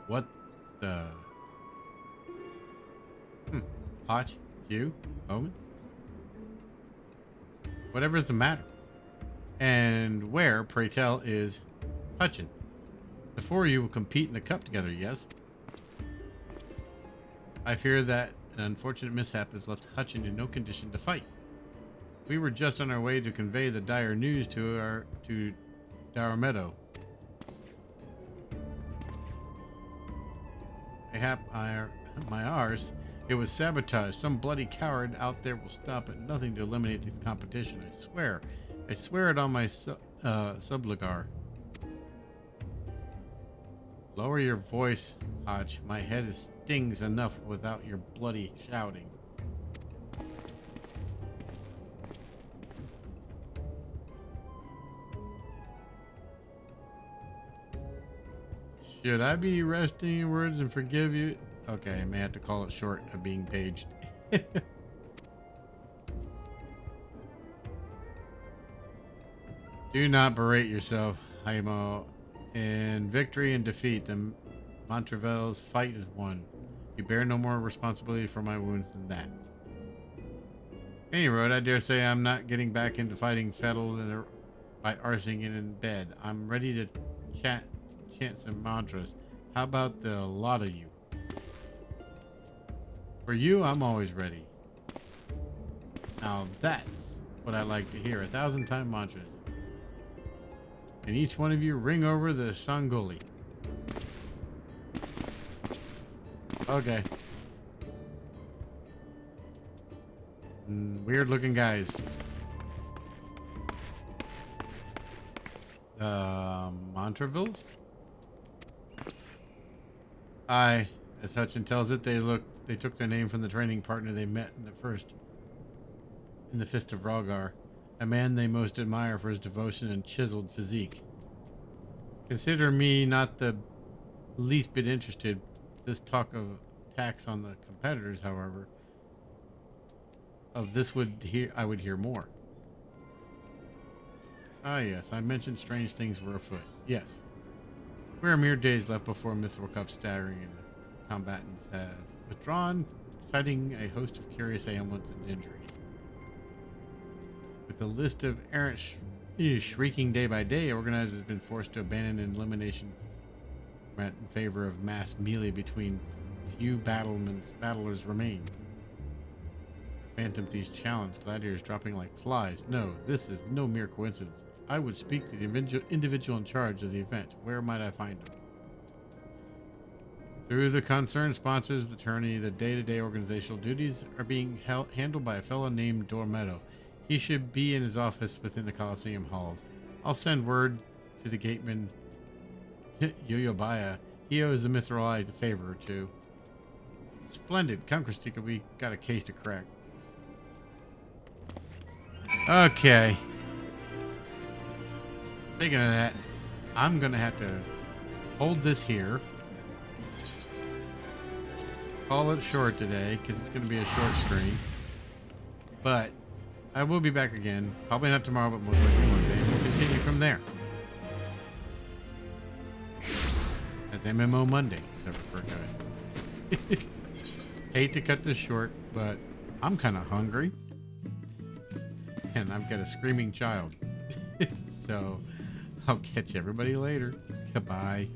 What the... Hotch? You? Omen? Whatever's the matter. And where, pray tell, is Hutchin? The four of you will compete in the cup together, yes? I fear that an unfortunate mishap has left Hutchin in no condition to fight. We were just on our way to convey the dire news to Dower Meadow. Mayhap my arse, it was sabotage. Some bloody coward out there will stop at nothing to eliminate this competition. I swear it on my subligar. Lower your voice, Hodge. My head stings enough without your bloody shouting. Should I be resting in words and forgive you? Okay, I may have to call it short of being paged. Do not berate yourself, Haimo. In victory and defeat, the Montrevel's fight is won. You bear no more responsibility for my wounds than that. Any road, I dare say I'm not getting back into fighting Fettle by arsing it in bed. I'm ready to chant some mantras. How about the lot of you? For you, I'm always ready. Now that's what I like to hear. 1,000-time mantras. And each one of you ring over the Shangoli. Okay. Weird looking guys. Montrevilles? Aye, as Hutchin tells it, they took their name from the training partner they met in the Fist of Rhalgar, a man they most admire for his devotion and chiseled physique. Consider me not the least bit interested. This talk of attacks on the competitors, however, of this I would hear more. Ah, yes, I mentioned strange things were afoot. Yes. We're mere days left before Mithril Cup staggering, and the combatants have withdrawn, citing a host of curious ailments and injuries. With the list of errant shrieking day by day, organizers have been forced to abandon an elimination in favor of mass melee between few battlers remain. Phantom Thieves challenge, gladiators dropping like flies. No, this is no mere coincidence. I would speak to the individual in charge of the event. Where might I find him? Through the concerned sponsors of the tourney, the day-to-day organizational duties are being handled by a fellow named Dormetto. He should be in his office within the Colosseum halls. I'll send word to the gateman Yoyobaya. He owes the Mithril Eye a favor or two. Splendid. Come, Christika, we got a case to crack. Okay. Speaking of that, I'm going to have to hold this here. Call it short today, because it's going to be a short stream. But I will be back again. Probably not tomorrow, but most likely Monday. And we'll continue from there. As MMO Monday, so for guys. Hate to cut this short, but I'm kind of hungry. And I've got a screaming child. So I'll catch everybody later. Goodbye.